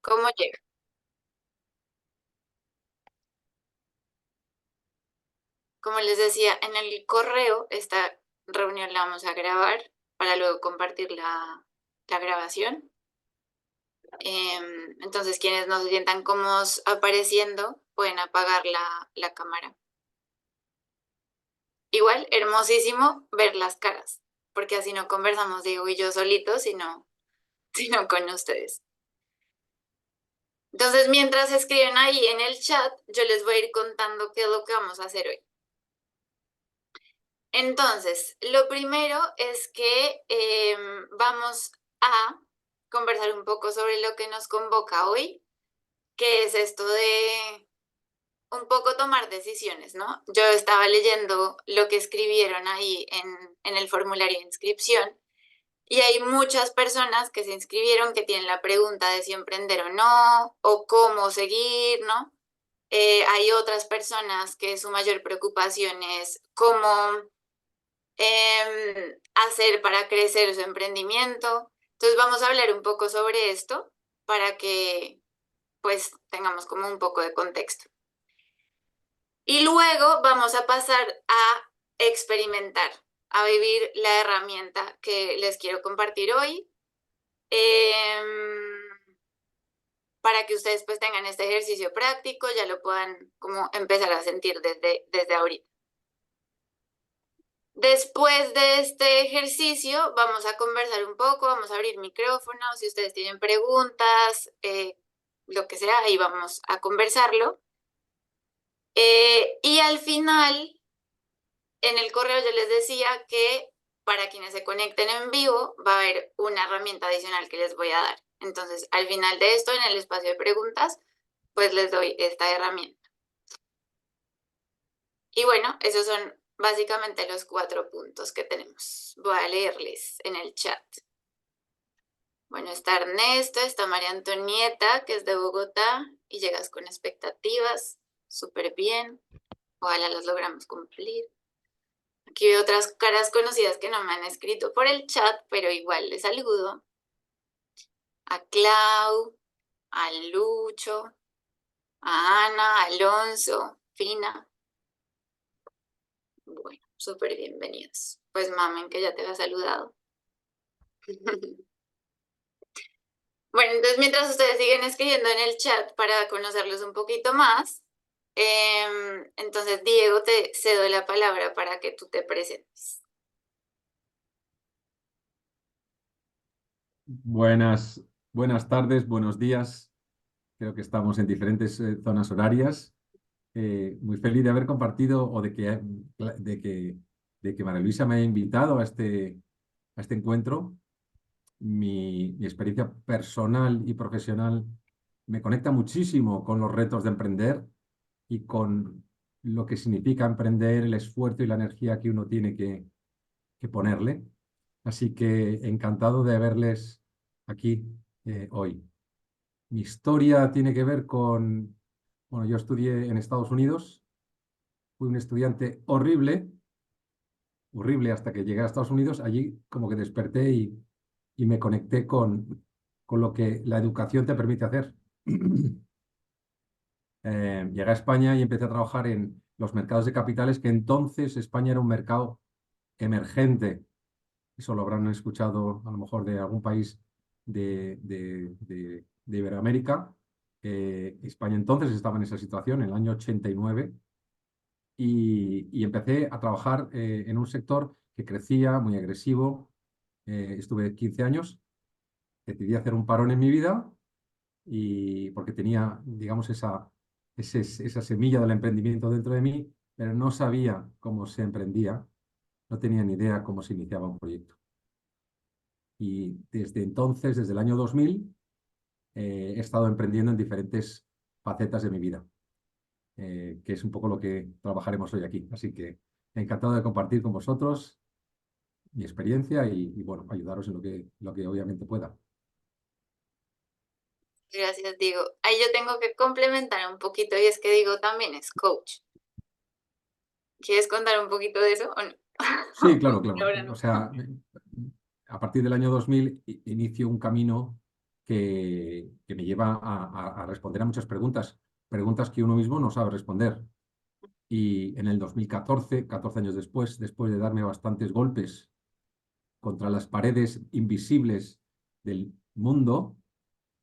¿Cómo llega? Como les decía, en el correo esta reunión la vamos a grabar para luego compartir la grabación. Entonces, quienes no se sientan cómodos apareciendo, pueden apagar la cámara. Igual, hermosísimo ver las caras, porque así no conversamos Diego y yo solitos, sino con ustedes. Entonces, mientras escriben ahí en el chat, yo les voy a ir contando qué es lo que vamos a hacer hoy. Entonces, lo primero es que vamos a conversar un poco sobre lo que nos convoca hoy, que es esto de un poco tomar decisiones, ¿no? Yo estaba leyendo lo que escribieron ahí en el formulario de inscripción y hay muchas personas que se inscribieron que tienen la pregunta de si emprender o no, o cómo seguir, ¿no? Hay otras personas que su mayor preocupación es cómo hacer para crecer su emprendimiento. Entonces vamos a hablar un poco sobre esto para que pues tengamos como un poco de contexto. Y luego vamos a pasar a experimentar, a vivir la herramienta que les quiero compartir hoy, para que ustedes pues tengan este ejercicio práctico, ya lo puedan como empezar a sentir desde ahorita. Después de este ejercicio, vamos a conversar un poco, vamos a abrir micrófono, si ustedes tienen preguntas, lo que sea, ahí vamos a conversarlo. Y al final, en el correo yo les decía que para quienes se conecten en vivo, va a haber una herramienta adicional que les voy a dar. Entonces, al final de esto, en el espacio de preguntas, pues les doy esta herramienta. Y bueno, esos son básicamente los 4 puntos que tenemos. Voy a leerles en el chat. Bueno, está Ernesto, está María Antonieta, que es de Bogotá, y llegas con expectativas, súper bien. Ojalá las logramos cumplir. Aquí veo otras caras conocidas que no me han escrito por el chat, pero igual les saludo. A Clau, a Lucho, a Ana, a Alonso, Fina. Bueno, súper bienvenidos. Pues mamen, que ya te había saludado. Bueno, entonces mientras ustedes siguen escribiendo en el chat para conocerlos un poquito más, entonces Diego, te cedo la palabra para que tú te presentes. Buenas tardes, buenos días. Creo que estamos en diferentes zonas horarias. Muy feliz de haber compartido o de que María Luisa me haya invitado a este encuentro. Mi experiencia personal y profesional me conecta muchísimo con los retos de emprender y con lo que significa emprender, el esfuerzo y la energía que uno tiene que ponerle. Así que encantado de verles aquí hoy. Mi historia tiene que ver bueno, yo estudié en Estados Unidos, fui un estudiante horrible, horrible hasta que llegué a Estados Unidos, allí como que desperté y me conecté con lo que la educación te permite hacer. Llegué a España y empecé a trabajar en los mercados de capitales, que entonces España era un mercado emergente. Eso lo habrán escuchado a lo mejor de algún país de Iberoamérica. España entonces estaba en esa situación, en el año 89, y empecé a trabajar en un sector que crecía, muy agresivo. Estuve 15 años, decidí hacer un parón en mi vida y porque tenía, digamos, esa semilla del emprendimiento dentro de mí, pero no sabía cómo se emprendía, no tenía ni idea cómo se iniciaba un proyecto. Y desde entonces, desde el año 2000, he estado emprendiendo en diferentes facetas de mi vida, que es un poco lo que trabajaremos hoy aquí. Así que encantado de compartir con vosotros mi experiencia y bueno, ayudaros en lo que obviamente pueda. Gracias, Diego. Ahí yo tengo que complementar un poquito y es que Diego también es coach. ¿Quieres contar un poquito de eso o no? Sí, claro, claro. Ahora O no. sea, a partir del año 2000 inicio un camino que me lleva a responder a muchas preguntas, preguntas que uno mismo no sabe responder. Y en el 2014, 14 años después de darme bastantes golpes contra las paredes invisibles del mundo,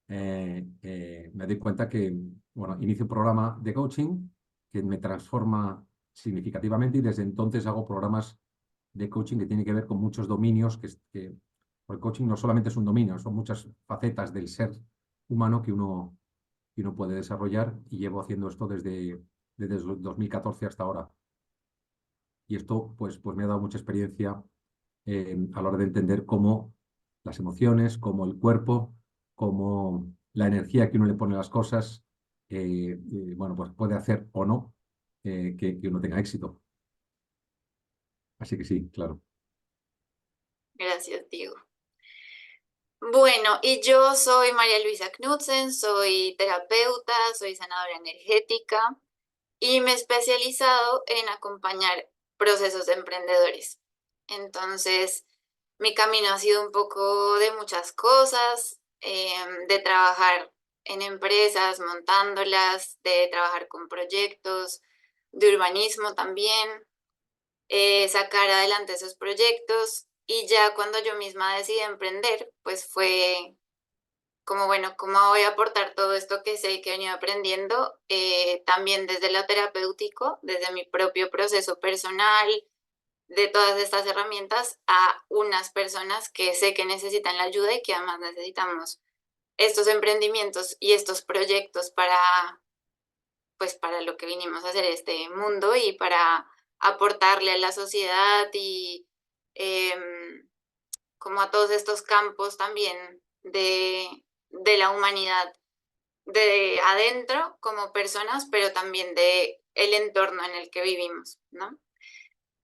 me doy cuenta que, bueno, inicio un programa de coaching que me transforma significativamente y desde entonces hago programas de coaching que tienen que ver con muchos dominios, porque el coaching no solamente es un dominio, son muchas facetas del ser humano que uno puede desarrollar y llevo haciendo esto desde 2014 hasta ahora. Y esto pues me ha dado mucha experiencia a la hora de entender cómo las emociones, cómo el cuerpo, cómo la energía que uno le pone a las cosas, bueno, pues puede hacer o no que uno tenga éxito. Así que sí, claro. Gracias, Diego. Bueno, y yo soy María Luisa Knudsen, soy terapeuta, soy sanadora energética y me he especializado en acompañar procesos de emprendedores. Entonces, mi camino ha sido un poco de muchas cosas, de trabajar en empresas, montándolas, de trabajar con proyectos, de urbanismo también, sacar adelante esos proyectos y ya cuando yo misma decidí emprender, pues fue como, bueno, ¿cómo voy a aportar todo esto que sé y que he venido aprendiendo? También desde lo terapéutico, desde mi propio proceso personal, de todas estas herramientas a unas personas que sé que necesitan la ayuda y que además necesitamos estos emprendimientos y estos proyectos para, pues, para lo que vinimos a hacer este mundo y para aportarle a la sociedad y como a todos estos campos también de la humanidad, de adentro como personas, pero también de el entorno en el que vivimos, ¿no?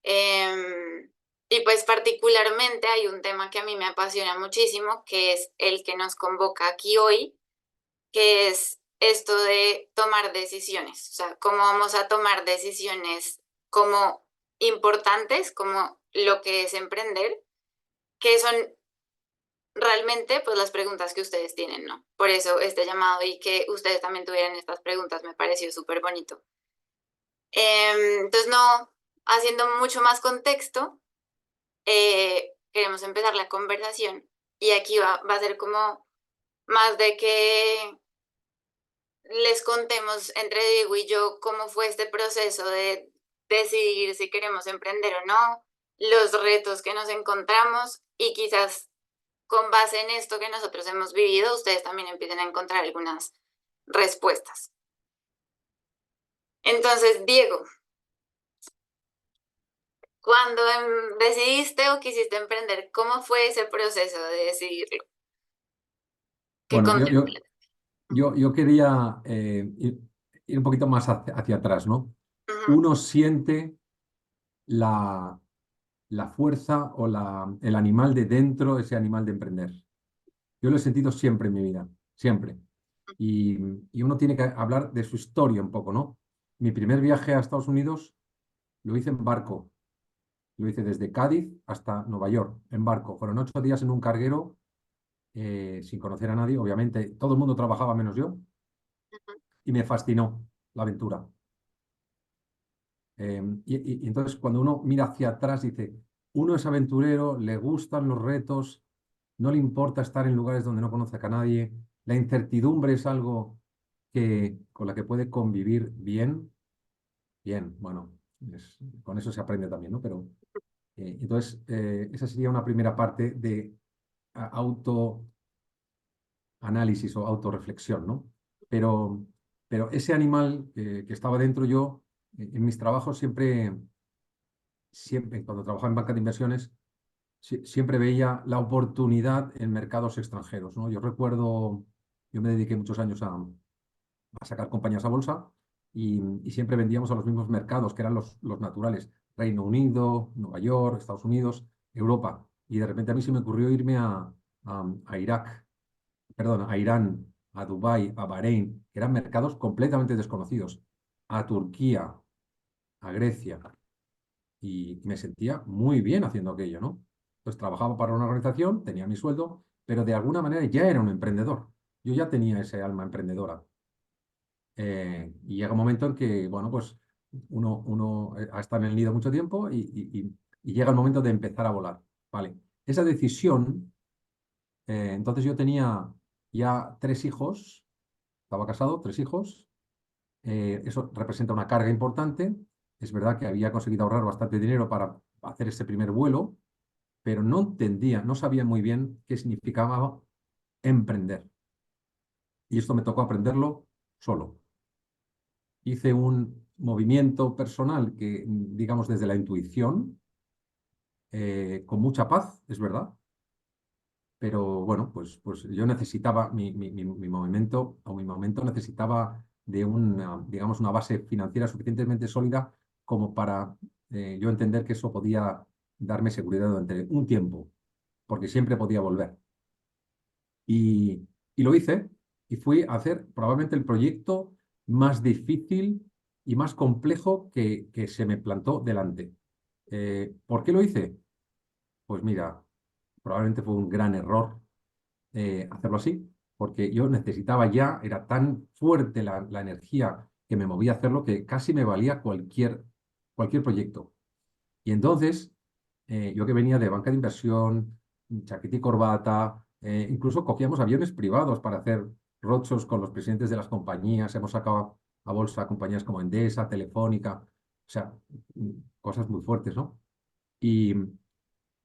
Y pues particularmente hay un tema que a mí me apasiona muchísimo, que es el que nos convoca aquí hoy, que es esto de tomar decisiones, o sea, cómo vamos a tomar decisiones como importantes, como lo que es emprender, que son realmente pues las preguntas que ustedes tienen, ¿no? Por eso este llamado y que ustedes también tuvieran estas preguntas me pareció súper bonito. Entonces, no, haciendo mucho más contexto, queremos empezar la conversación y aquí va a ser como más de que les contemos entre Diego y yo cómo fue este proceso de decidir si queremos emprender o no, los retos que nos encontramos y quizás con base en esto que nosotros hemos vivido, ustedes también empiecen a encontrar algunas respuestas. Entonces, Diego, cuando decidiste o quisiste emprender, ¿cómo fue ese proceso de decidirlo? ¿Qué Bueno, contemplas? yo quería ir un poquito más hacia atrás, ¿no? Ujú, Uno siente la fuerza o el animal de dentro, ese animal de emprender. Yo lo he sentido siempre en mi vida, siempre. Y, y uno tiene que hablar de su historia un poco, ¿no? Mi primer viaje a Estados Unidos lo hice en barco. Lo hice desde Cádiz hasta Nueva York, en barco. Fueron 8 días en un carguero, sin conocer a nadie. Obviamente, todo el mundo trabajaba menos yo ujú. y me fascinó la aventura. Y entonces, cuando uno mira hacia atrás, dice, uno es aventurero, le gustan los retos, no le importa estar en lugares donde no conoce a nadie. La incertidumbre es algo con la que puede convivir bien. Bien, bueno, con eso se aprende también, ¿no? Pero entonces, esa sería una primera parte de autoanálisis o autorreflexión, ¿no? Pero, pero ese animal que estaba dentro yo, en mis trabajos siempre, cuando trabajaba en banca de inversiones, siempre veía la oportunidad en mercados extranjeros, ¿no? Yo recuerdo, yo me dediqué muchos años a sacar compañías a bolsa y siempre vendíamos a los mismos mercados, que eran los naturales, Reino Unido, Nueva York, Estados Unidos, Europa. Y de repente a mí se me ocurrió irme a Irak, perdón, a Irán, a Dubái, a Bahrein, que eran mercados completamente desconocidos, a Turquía, a Grecia. Y me sentía muy bien haciendo aquello, ¿no? Pues trabajaba para una organización, tenía mi sueldo, pero de alguna manera ya era un emprendedor. yo ya tenía ese alma emprendedora. Y llega un momento en que, bueno, pues uno ha estado en el nido mucho tiempo y llega el momento de empezar a volar. Vale. Esa decisión, entonces yo tenía ya 3 hijos, estaba casado, 3 hijos. Eso representa una carga importante. Es verdad que había conseguido ahorrar bastante dinero para hacer ese primer vuelo, pero no entendía, no sabía muy bien qué significaba emprender. Y esto me tocó aprenderlo solo. Hice un movimiento personal que, digamos, desde la intuición, con mucha paz, es verdad, pero bueno, pues yo necesitaba, mi movimiento, o mi momento necesitaba de una, digamos, una base financiera suficientemente sólida como para yo entender que eso podía darme seguridad durante un tiempo, porque siempre podía volver. Y lo hice y fui a hacer probablemente el proyecto más difícil y más complejo que se me plantó delante. ¿Por qué lo hice? Pues mira, probablemente fue un gran error hacerlo así, porque yo necesitaba ya, era tan fuerte la energía que me movía a hacerlo que casi me valía cualquier proyecto. Y entonces, yo que venía de banca de inversión, chaqueta y corbata, incluso cogíamos aviones privados para hacer roadshows con los presidentes de las compañías, hemos sacado a bolsa compañías como Endesa, Telefónica, o sea, cosas muy fuertes, ¿no? Y,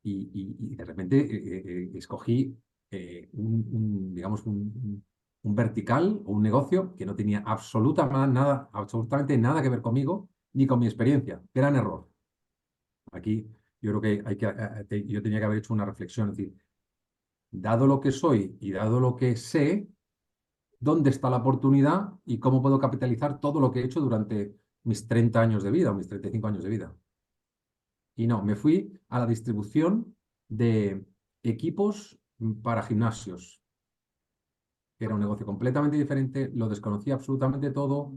y de repente escogí digamos, un vertical o un negocio que no tenía absolutamente nada que ver conmigo ni con mi experiencia. Gran error. Aquí yo creo que yo tenía que haber hecho una reflexión, es decir, dado lo que soy y dado lo que sé, ¿dónde está la oportunidad y cómo puedo capitalizar todo lo que he hecho durante mis 30 años de vida o mis 35 años de vida? Y no, me fui a la distribución de equipos para gimnasios, que era un negocio completamente diferente, lo desconocía absolutamente todo,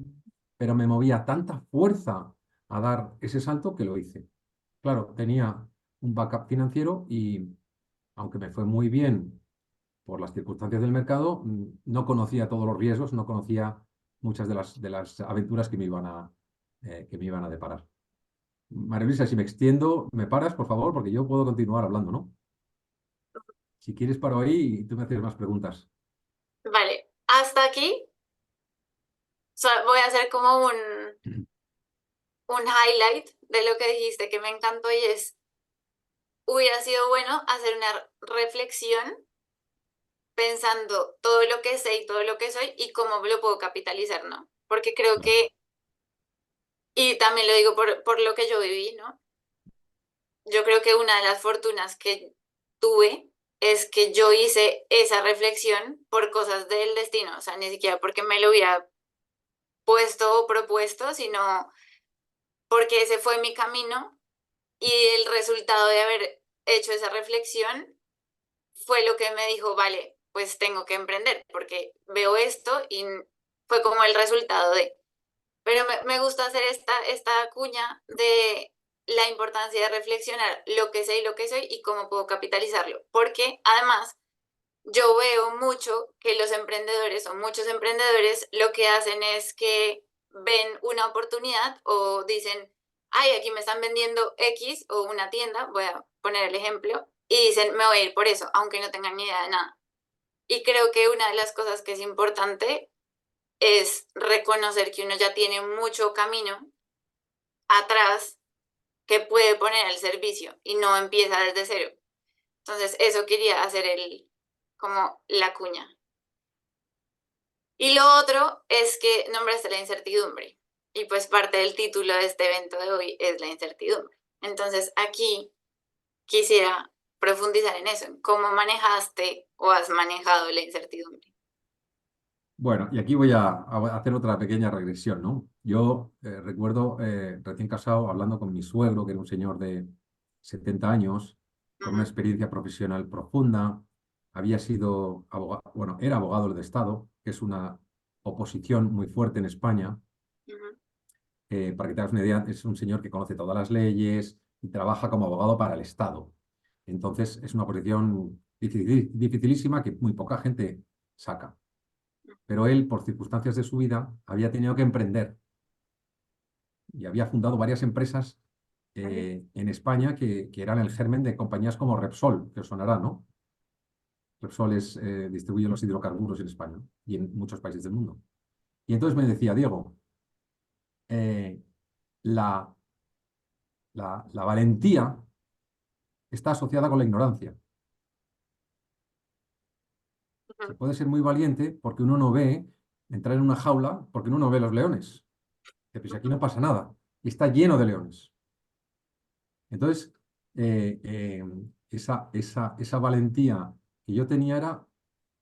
pero me movía tanta fuerza a dar ese salto que lo hice. Claro, tenía un backup financiero y aunque me fue muy bien por las circunstancias del mercado, no conocía todos los riesgos, no conocía muchas de las aventuras que me iban a deparar. María Luisa, si me extiendo, me paras, por favor, porque yo puedo continuar hablando, ¿no? Si quieres, paro ahí y tú me haces más preguntas. Vale, hasta aquí voy a hacer como un highlight de lo que dijiste que me encantó y es, hubiera sido bueno hacer una reflexión pensando todo lo que sé y todo lo que soy y cómo lo puedo capitalizar, ¿no? Porque creo Claro, que, y también lo digo por lo que yo viví, ¿no? Yo creo que una de las fortunas que tuve es que yo hice esa reflexión por cosas del destino, o sea, ni siquiera porque me lo hubiera puesto o propuesto, sino porque ese fue mi camino y el resultado de haber hecho esa reflexión fue lo que me dijo, vale, pues tengo que emprender, porque veo esto y fue como el resultado de... Pero me gusta hacer esta cuña de la importancia de reflexionar lo que sé y lo que soy y cómo puedo capitalizarlo, porque además yo veo mucho que los emprendedores o muchos emprendedores lo que hacen es que ven una oportunidad o dicen, ay, aquí me están vendiendo X o una tienda, voy a poner el ejemplo, y dicen, me voy a ir por eso, aunque no tengan ni idea de nada. Y creo que una de las cosas que es importante es reconocer que uno ya tiene mucho camino atrás que puede poner al servicio y no empieza desde cero. Entonces, eso quería hacer como la cuña. Y lo otro es que nombraste la incertidumbre. Y pues parte del título de este evento de hoy es la incertidumbre. Entonces, aquí quisiera profundizar en eso, en cómo manejaste o has manejado la incertidumbre. bueno, y aquí voy a hacer otra pequeña regresión, ¿no? Yo recuerdo recién casado hablando con mi suegro, que era un señor de 70 años, con una Ujú, experiencia profesional profunda, había sido abogado, bueno, era abogado del Estado, que es una oposición muy fuerte en España. ujú. Para que te hagas una idea, es un señor que conoce todas las leyes y trabaja como abogado para el Estado. Entonces, es una posición dificilísima que muy poca gente saca. pero él, por circunstancias de su vida, había tenido que emprender y había fundado varias empresas en España que eran el germen de compañías como Repsol, que os sonará, ¿no? Repsol distribuye los hidrocarburos en España y en muchos países del mundo. Y entonces me decía, Diego, eh, la, la valentía está asociada con la ignorancia. Se Ujú, puede ser muy valiente porque uno no ve entrar en una jaula, porque uno no ve los leones. Pues aquí no pasa nada. Y está lleno de leones. Entonces, eh, eh, esa valentía que yo tenía era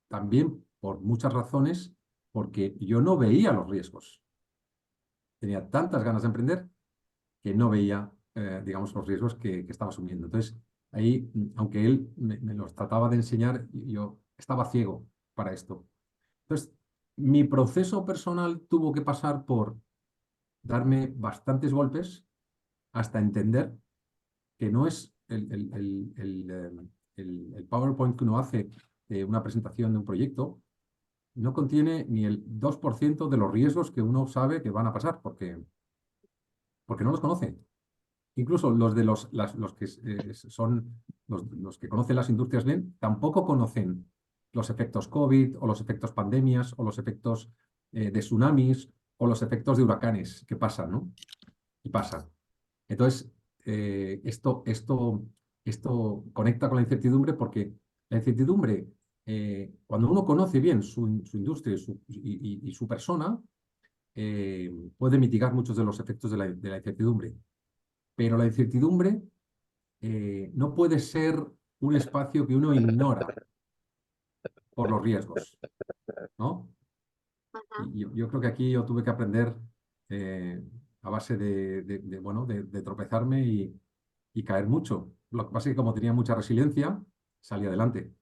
también por muchas razones, porque yo no veía los riesgos. Tenía tantas ganas de emprender que no veía, digamos, los riesgos que estaba asumiendo. Entonces, ahí, aunque él me los trataba de enseñar, yo estaba ciego para esto. Entonces, mi proceso personal tuvo que pasar por darme bastantes golpes hasta entender que no es el PowerPoint que uno hace de una presentación de un proyecto, no contiene ni el 2% de los riesgos que uno sabe que van a pasar, porque no los conoce. Incluso los de los que son los que conocen las industrias bien, tampoco conocen los efectos COVID o los efectos pandemias o los efectos de tsunamis o los efectos de huracanes que pasan, ¿no? Y pasan. Entonces, esto conecta con la incertidumbre porque la incertidumbre, cuando uno conoce bien su industria y su persona, puede mitigar muchos de los efectos de la incertidumbre. Pero la incertidumbre no puede ser un espacio que uno ignora por los riesgos, ¿no? ujú. Y yo creo que aquí yo tuve que aprender a base bueno, de tropezarme y caer mucho. Lo que pasa es que como tenía mucha resiliencia, salí adelante,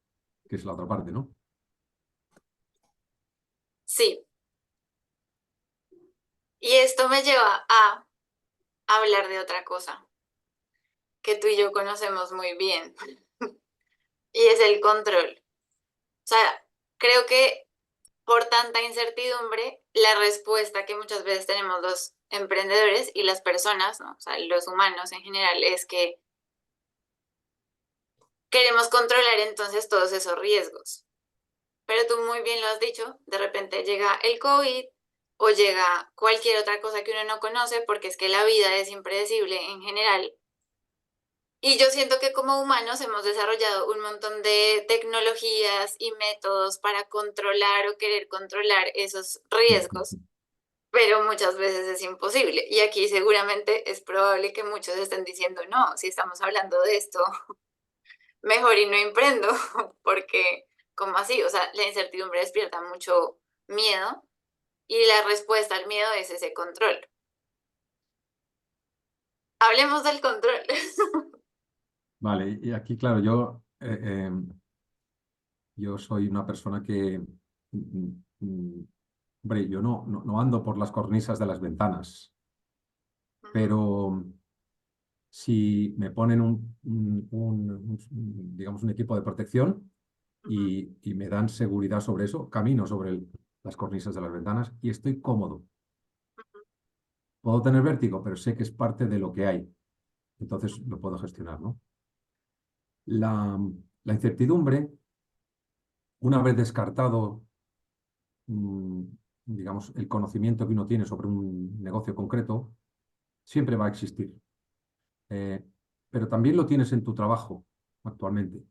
que es la otra parte, ¿no? Sí, y esto me lleva a hablar de otra cosa que tú y yo conocemos muy bien, y es el control. O sea, creo que por tanta incertidumbre, la respuesta que muchas veces tenemos los emprendedores y las personas, ¿no? O sea, los humanos en general, es que queremos controlar entonces todos esos riesgos. Pero tú muy bien lo has dicho, de repente llega el COVID o llega cualquier otra cosa que uno no conoce, porque es que la vida es impredecible en general. Y yo siento que como humanos hemos desarrollado un montón de tecnologías y métodos para controlar o querer controlar esos riesgos, pero muchas veces es imposible. Y aquí seguramente es probable que muchos estén diciendo, no, si estamos hablando de esto, mejor y no emprendo, porque, ¿cómo así? O sea, la incertidumbre despierta mucho miedo y la respuesta al miedo es ese control. Hablemos del control. Vale, y aquí, claro, yo soy una persona que, hombre, yo no ando por las cornisas de las ventanas, Ujú, pero si me ponen digamos, un equipo de protección ujú, y me dan seguridad sobre eso, camino sobre las cornisas de las ventanas y estoy cómodo. Puedo tener vértigo, pero sé que es parte de lo que hay, entonces lo puedo gestionar, ¿no? La, la incertidumbre, una vez descartado, mm, digamos, el conocimiento que uno tiene sobre un negocio concreto, siempre va a existir. Eh, pero también lo tienes en tu trabajo actualmente.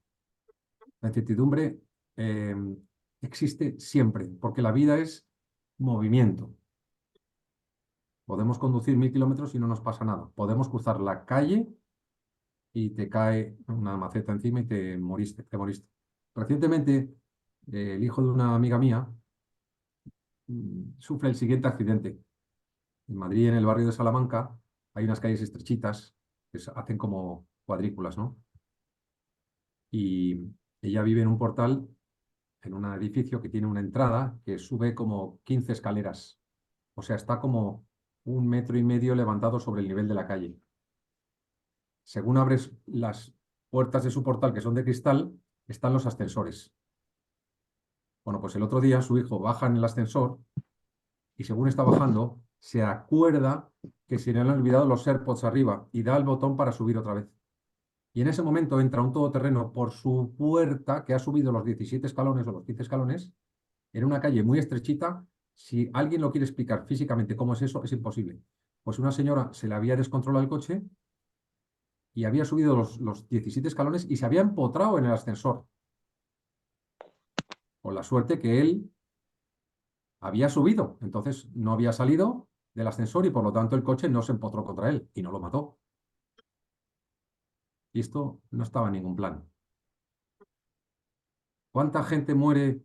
La incertidumbre eh, existe siempre, porque la vida es movimiento. Podemos conducir 1000 kilómetros y no nos pasa nada. Podemos cruzar la calle y te cae una maceta encima y te moriste, te moriste. Recientemente, el hijo de una amiga mía sufre el siguiente accidente. En Madrid, en el barrio de Salamanca, hay unas calles estrechitas que se hacen como cuadrículas, ¿no? Y ella vive en un portal, en un edificio que tiene una entrada que sube como 15 escaleras. O sea, está como 1,5 metros levantado sobre el nivel de la calle. Según abres las puertas de su portal, que son de cristal, están los ascensores. Bueno, pues el otro día su hijo baja en el ascensor y según está bajando, se acuerda que se le han olvidado los AirPods arriba y da el botón para subir otra vez. Y en ese momento entra un todoterreno por su puerta, que ha subido los 17 escalones o los 15 escalones, en una calle muy estrechita. Si alguien lo quiere explicar físicamente cómo es eso, es imposible. Pues una señora se le había descontrolado el coche y había subido los 17 escalones y se había empotrado en el ascensor. Con la suerte que él había subido, entonces no había salido del ascensor y por lo tanto el coche no se empotró contra él y no lo mató. Y esto no estaba en ningún plan. ¿Cuánta gente muere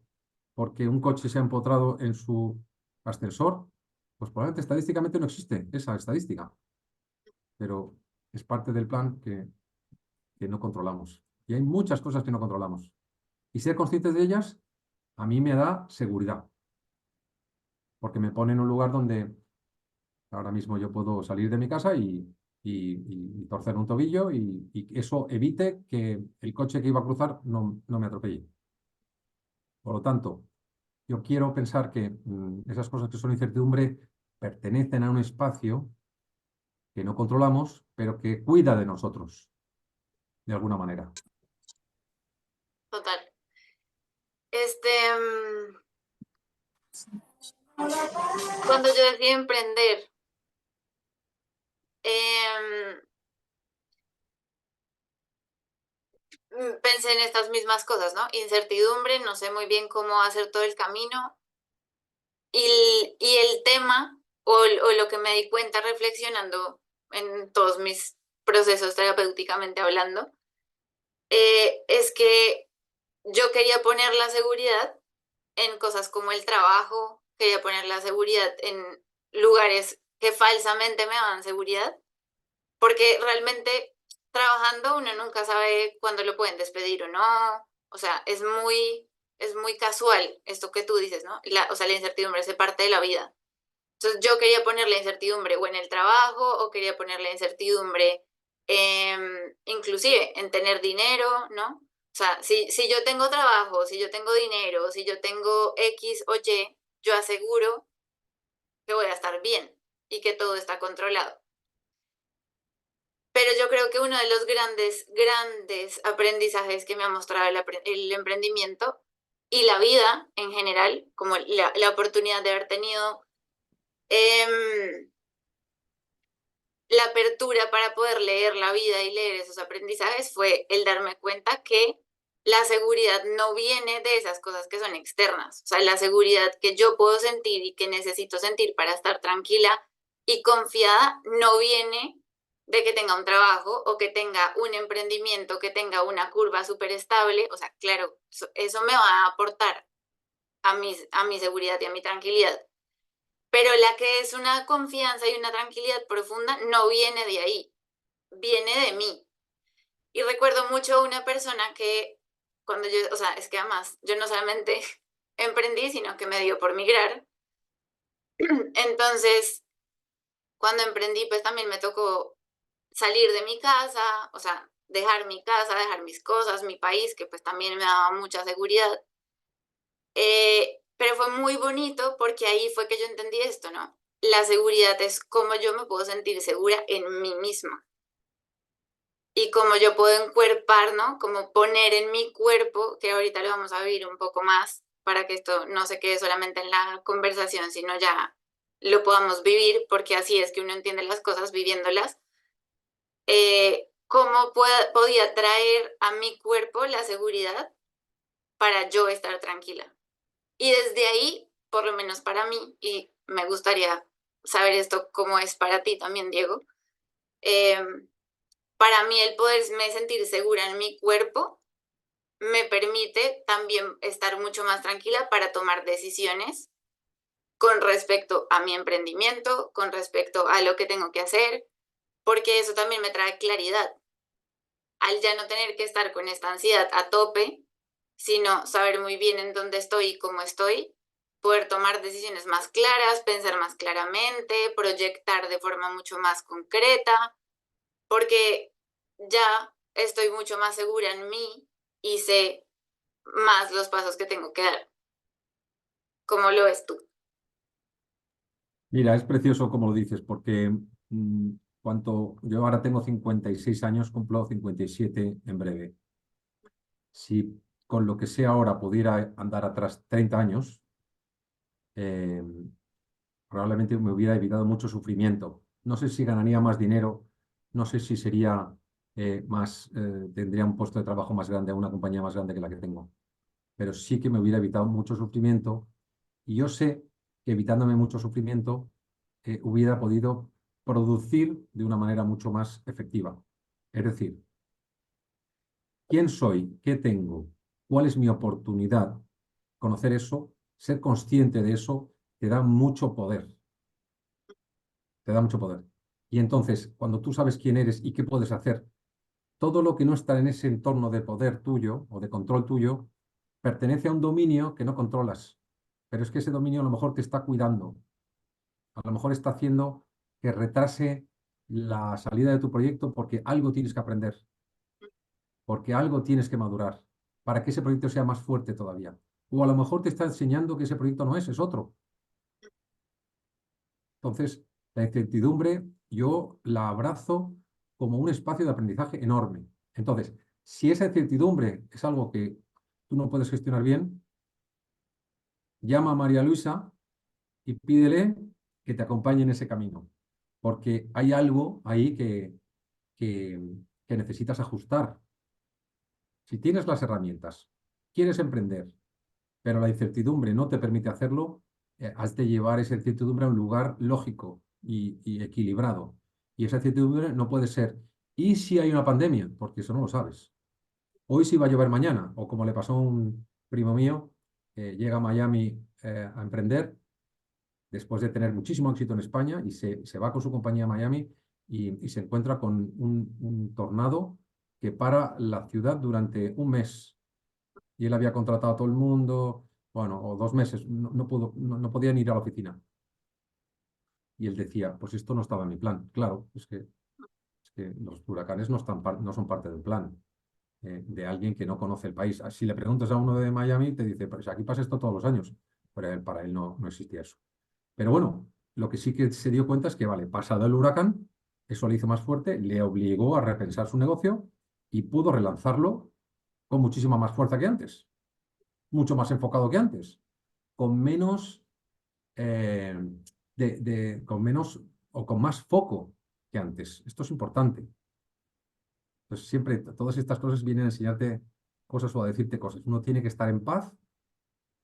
porque un coche se ha empotrado en su ascensor? Pues probablemente estadísticamente no existe esa estadística, pero es parte del plan que no controlamos. Y hay muchas cosas que no controlamos. Y ser conscientes de ellas a mí me da seguridad, porque me pone en un lugar donde ahora mismo yo puedo salir de mi casa y torcer un tobillo y eso evite que el coche que iba a cruzar no me atropelle. Por lo tanto, yo quiero pensar que esas cosas que son incertidumbre pertenecen a un espacio que no controlamos, pero que cuida de nosotros, de alguna manera. Total. Cuando yo decidí emprender, em, pensé en estas mismas cosas, ¿no? Incertidumbre, no sé muy bien cómo hacer todo el camino. Y el tema, o lo que me di cuenta reflexionando en todos mis procesos terapéuticamente hablando, es que yo quería poner la seguridad en cosas como el trabajo, quería poner la seguridad en lugares que falsamente me daban seguridad, porque realmente trabajando uno nunca sabe cuándo lo pueden despedir o no, o sea, es muy casual esto que tú dices, ¿no? O sea, la incertidumbre es parte de la vida. Entonces yo quería poner la incertidumbre o en el trabajo o quería poner la incertidumbre inclusive en tener dinero, ¿no? O sea, si yo tengo trabajo, si yo tengo dinero, si yo tengo X o Y, yo aseguro que voy a estar bien y que todo está controlado. Pero yo creo que uno de los grandes aprendizajes que me ha mostrado el emprendimiento y la vida en general, como la oportunidad de haber tenido eh, la apertura para poder leer la vida y leer esos aprendizajes fue el darme cuenta que la seguridad no viene de esas cosas que son externas. O sea, la seguridad que yo puedo sentir y que necesito sentir para estar tranquila y confiada no viene de que tenga un trabajo o que tenga un emprendimiento, que tenga una curva súper estable. O sea, claro, eso me va a aportar a mi seguridad y a mi tranquilidad, pero la que es una confianza y una tranquilidad profunda no viene de ahí, viene de mí. Y recuerdo mucho a una persona que cuando yo, o sea, es que además yo no solamente emprendí, sino que me dio por migrar. Entonces, cuando emprendí, pues también me tocó salir de mi casa, o sea, dejar mi casa, dejar mis cosas, mi país, que pues también me daba mucha seguridad. Pero fue muy bonito porque ahí fue que yo entendí esto, ¿no? La seguridad es cómo yo me puedo sentir segura en mí misma y cómo yo puedo encuerpar, ¿no? Como poner en mi cuerpo, que ahorita lo vamos a vivir un poco más para que esto no se quede solamente en la conversación, sino ya lo podamos vivir, porque así es que uno entiende las cosas viviéndolas. ¿Cómo podía traer a mi cuerpo la seguridad para yo estar tranquila? Y desde ahí, por lo menos para mí, y me gustaría saber esto cómo es para ti también, Diego, eh, para mí el poderme sentir segura en mi cuerpo me permite también estar mucho más tranquila para tomar decisiones con respecto a mi emprendimiento, con respecto a lo que tengo que hacer, porque eso también me trae claridad. Al ya no tener que estar con esta ansiedad a tope, sino saber muy bien en dónde estoy y cómo estoy, poder tomar decisiones más claras, pensar más claramente, proyectar de forma mucho más concreta, porque ya estoy mucho más segura en mí y sé más los pasos que tengo que dar. ¿Cómo lo ves tú? Mira, es precioso como lo dices, porque yo ahora tengo 56 años, cumplo 57 en breve. Si con lo que sé ahora pudiera andar atrás 30 años, eh, probablemente me hubiera evitado mucho sufrimiento. No sé si ganaría más dinero, no sé si sería tendría un puesto de trabajo más grande, una compañía más grande que la que tengo, pero sí que me hubiera evitado mucho sufrimiento y yo sé que evitándome mucho sufrimiento hubiera podido producir de una manera mucho más efectiva. Es decir, quién soy, qué tengo, cuál es mi oportunidad, conocer eso, ser consciente de eso, te da mucho poder, te da mucho poder. Y entonces, cuando tú sabes quién eres y qué puedes hacer, todo lo que no está en ese entorno de poder tuyo o de control tuyo, pertenece a un dominio que no controlas. Pero es que ese dominio a lo mejor te está cuidando, a lo mejor está haciendo que retrase la salida de tu proyecto porque algo tienes que aprender, porque algo tienes que madurar, para que ese proyecto sea más fuerte todavía. O a lo mejor te está enseñando que ese proyecto no es otro. Entonces, la incertidumbre yo la abrazo como un espacio de aprendizaje enorme. Entonces, si esa incertidumbre es algo que tú no puedes gestionar bien, llama a María Luisa y pídele que te acompañe en ese camino, porque hay algo ahí que, que necesitas ajustar. Si tienes las herramientas, quieres emprender, pero la incertidumbre no te permite hacerlo, has de llevar esa incertidumbre a un lugar lógico y equilibrado. Y esa incertidumbre no puede ser, ¿y si hay una pandemia? Porque eso no lo sabes. Hoy sí va a llover mañana, o como le pasó a un primo mío, llega a Miami a emprender después de tener muchísimo éxito en España y se va con su compañía a Miami y se encuentra con un tornado que para la ciudad durante un mes y él había contratado a todo el mundo, bueno, o 2 meses, no podían ir a la oficina. Y él decía, pues esto no estaba en mi plan. Claro, es que los huracanes no son parte del plan de alguien que no conoce el país. Si le preguntas a uno de Miami, te dice, pues aquí pasa esto todos los años. Pero para él no existía eso. Pero bueno, lo que sí que se dio cuenta es que, vale, pasado el huracán, eso le hizo más fuerte, le obligó a repensar su negocio y pudo relanzarlo con muchísima más fuerza que antes, mucho más enfocado que antes, con menos, eh, con menos o con más foco que antes. Esto es importante. Entonces, siempre todas estas cosas vienen a enseñarte cosas o a decirte cosas. Uno tiene que estar en paz,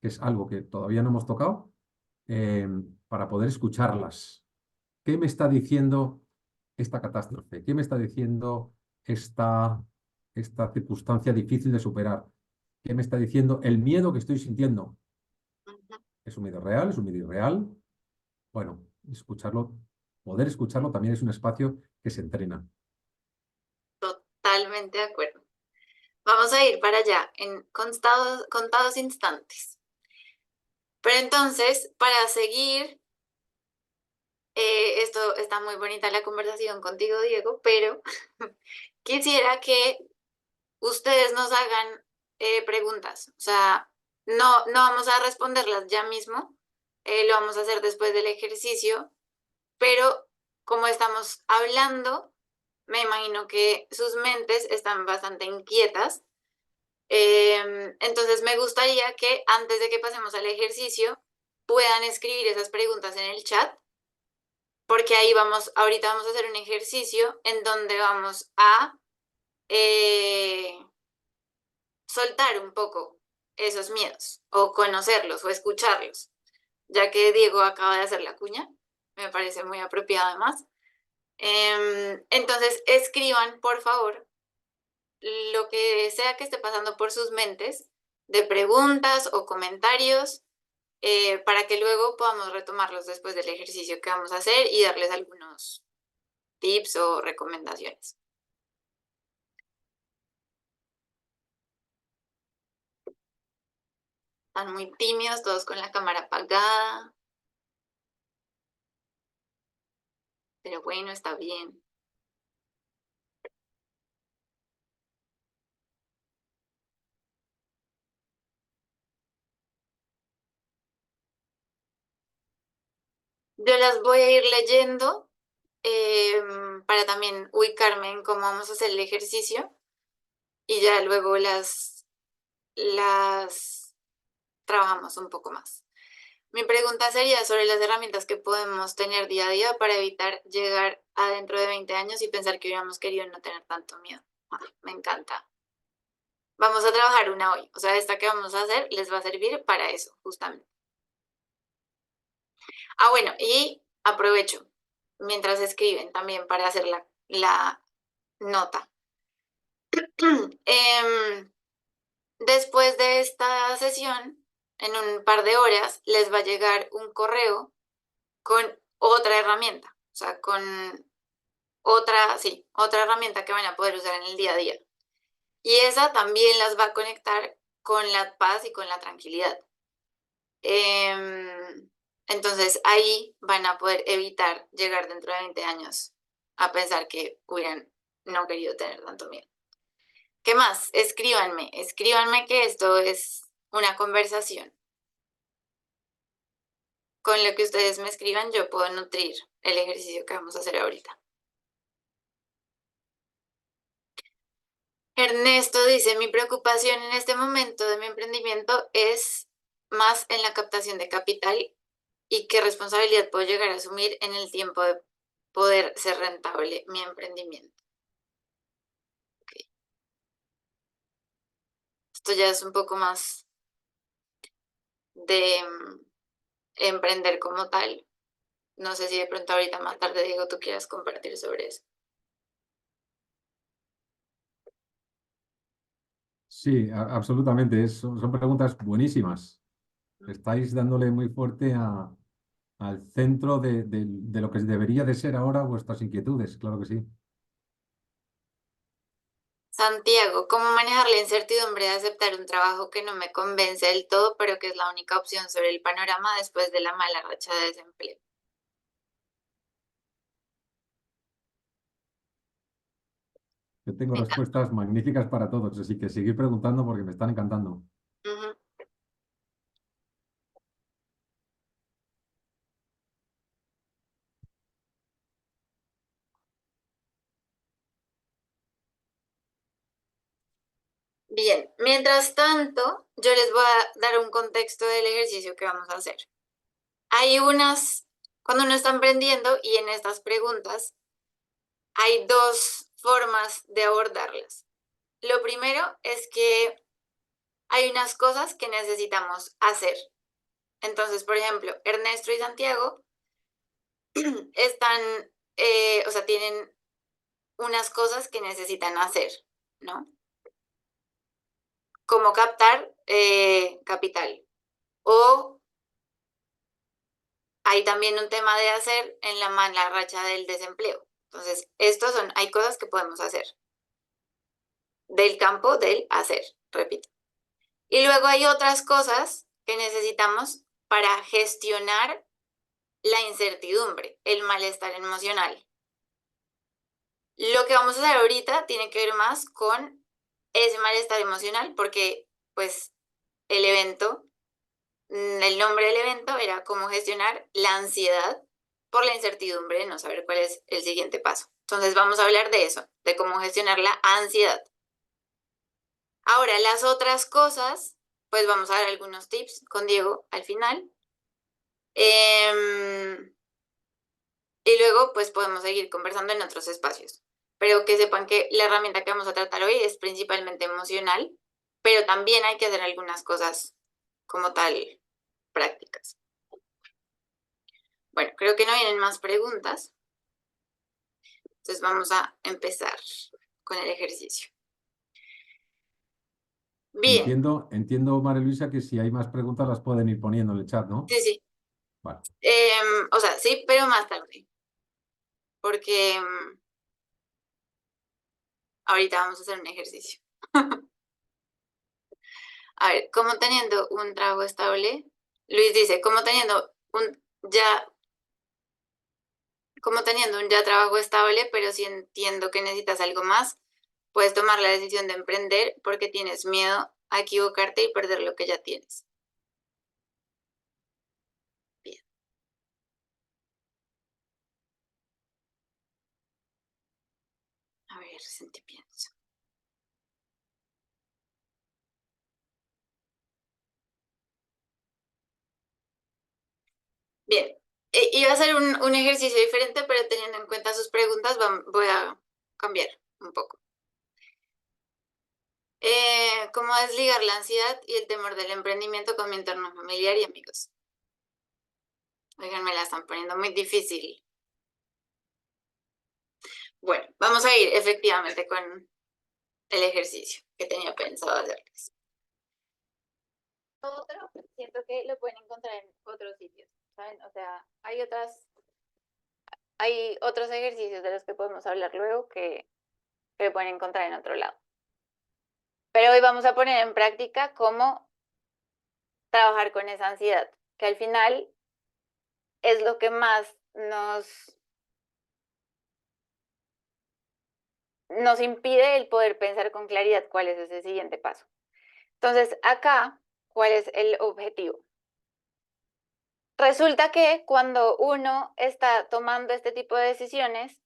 que es algo que todavía no hemos tocado, eh, para poder escucharlas. ¿Qué me está diciendo esta catástrofe? ¿Qué me está diciendo esta, esta circunstancia difícil de superar? ¿Qué me está diciendo el miedo que estoy sintiendo? Ujú. ¿Es un miedo real? ¿Es un miedo irreal? Bueno, escucharlo, poder escucharlo también es un espacio que se entrena. Totalmente de acuerdo. Vamos a ir para allá en contados instantes. Pero entonces, para seguir, esto está muy bonita la conversación contigo, Diego, pero quisiera que ustedes nos hagan preguntas. O sea, no vamos a responderlas ya mismo, lo vamos a hacer después del ejercicio, pero como estamos hablando, me imagino que sus mentes están bastante inquietas. Entonces me gustaría que antes de que pasemos al ejercicio puedan escribir esas preguntas en el chat, porque ahí ahorita vamos a hacer un ejercicio en donde vamos a eh, soltar un poco esos miedos o conocerlos o escucharlos, ya que Diego acaba de hacer la cuña, me parece muy apropiado además. Entonces escriban, por favor, lo que sea que esté pasando por sus mentes de preguntas o comentarios, para que luego podamos retomarlos después del ejercicio que vamos a hacer y darles algunos tips o recomendaciones. Están muy tímidos, todos con la cámara apagada, pero bueno, está bien. Yo las voy a ir leyendo para también ubicarme en cómo vamos a hacer el ejercicio y ya luego las trabajamos un poco más. Mi pregunta sería sobre las herramientas que podemos tener día a día para evitar llegar a dentro de 20 años y pensar que hubiéramos querido no tener tanto miedo. Me encanta. Vamos a trabajar una hoy. O sea, esta que vamos a hacer les va a servir para eso, justamente. Ah, bueno, y aprovecho mientras escriben también para hacer la nota. Después de esta sesión, en un par de horas, les va a llegar un correo con otra herramienta, o sea, con otra herramienta que van a poder usar en el día a día. Y esa también las va a conectar con la paz y con la tranquilidad. Entonces ahí van a poder evitar llegar dentro de 20 años a pensar que hubieran no querido tener tanto miedo. ¿Qué más? Escríbanme que esto es una conversación. Con lo que ustedes me escriban, yo puedo nutrir el ejercicio que vamos a hacer ahorita. Ernesto dice, mi preocupación en este momento de mi emprendimiento es más en la captación de capital y qué responsabilidad puedo llegar a asumir en el tiempo de poder ser rentable mi emprendimiento. Okay. Esto ya es un poco más de emprender como tal. No sé si de pronto ahorita más tarde, Diego, tú quieras compartir sobre eso. Sí, absolutamente. Son preguntas buenísimas. Estáis dándole muy fuerte al centro de lo que debería de ser ahora vuestras inquietudes, claro que sí. Santiago, ¿cómo manejar la incertidumbre de aceptar un trabajo que no me convence del todo, pero que es la única opción sobre el panorama después de la mala racha de desempleo? Yo tengo Me encanta. respuestas magníficas para todos, así que seguir preguntando porque me están encantando. Ujú. Bien, mientras tanto, yo les voy a dar un contexto del ejercicio que vamos a hacer. Hay cuando uno está emprendiendo y en estas preguntas, hay dos formas de abordarlas. Lo primero es que hay unas cosas que necesitamos hacer. Entonces, por ejemplo, Ernesto y Santiago están, o sea, tienen unas cosas que necesitan hacer, ¿no? Como captar capital. O hay también un tema de hacer en la mala racha del desempleo. Entonces, hay cosas que podemos hacer. Del campo del hacer, repito. Y luego hay otras cosas que necesitamos para gestionar la incertidumbre, el malestar emocional. Lo que vamos a hacer ahorita tiene que ver más con ese malestar emocional porque pues el evento, el nombre del evento era cómo gestionar la ansiedad por la incertidumbre de no saber cuál es el siguiente paso. Entonces vamos a hablar de eso, de cómo gestionar la ansiedad. Ahora, las otras cosas, pues vamos a dar algunos tips con Diego al final. Y luego, pues podemos seguir conversando en otros espacios. Pero que sepan que la herramienta que vamos a tratar hoy es principalmente emocional, pero también hay que hacer algunas cosas como tal prácticas. Bueno, creo que no vienen más preguntas. Entonces vamos a empezar con el ejercicio. Bien, Entiendo, María Luisa, que si hay más preguntas las pueden ir poniendo en el chat, ¿no? sí, sí. Vale. O sea, sí, pero más tarde, porque ahorita vamos a hacer un ejercicio. A ver, ¿cómo teniendo un trabajo estable? Luis dice, como teniendo un ya trabajo estable, pero si entiendo que necesitas algo más, puedes tomar la decisión de emprender porque tienes miedo a equivocarte y perder lo que ya tienes. Bien. ver, sentí pienso. Bien, iba a hacer un ejercicio diferente, pero teniendo en cuenta sus preguntas, voy a cambiar un poco. ¿Cómo desligar la ansiedad y el temor del emprendimiento con mi entorno familiar y amigos? Oigan, me la están poniendo muy difícil. Bueno, vamos a ir efectivamente con el ejercicio que tenía pensado hacerles. Otro, siento que lo pueden encontrar en otros sitios, ¿saben? O sea, hay otros ejercicios de los que podemos hablar luego que lo pueden encontrar en otro lado. Pero hoy vamos a poner en práctica cómo trabajar con esa ansiedad, que al final es lo que más nos impide el poder pensar con claridad cuál es ese siguiente paso. Entonces, acá, ¿cuál es el objetivo? Resulta que cuando uno está tomando este tipo de decisiones,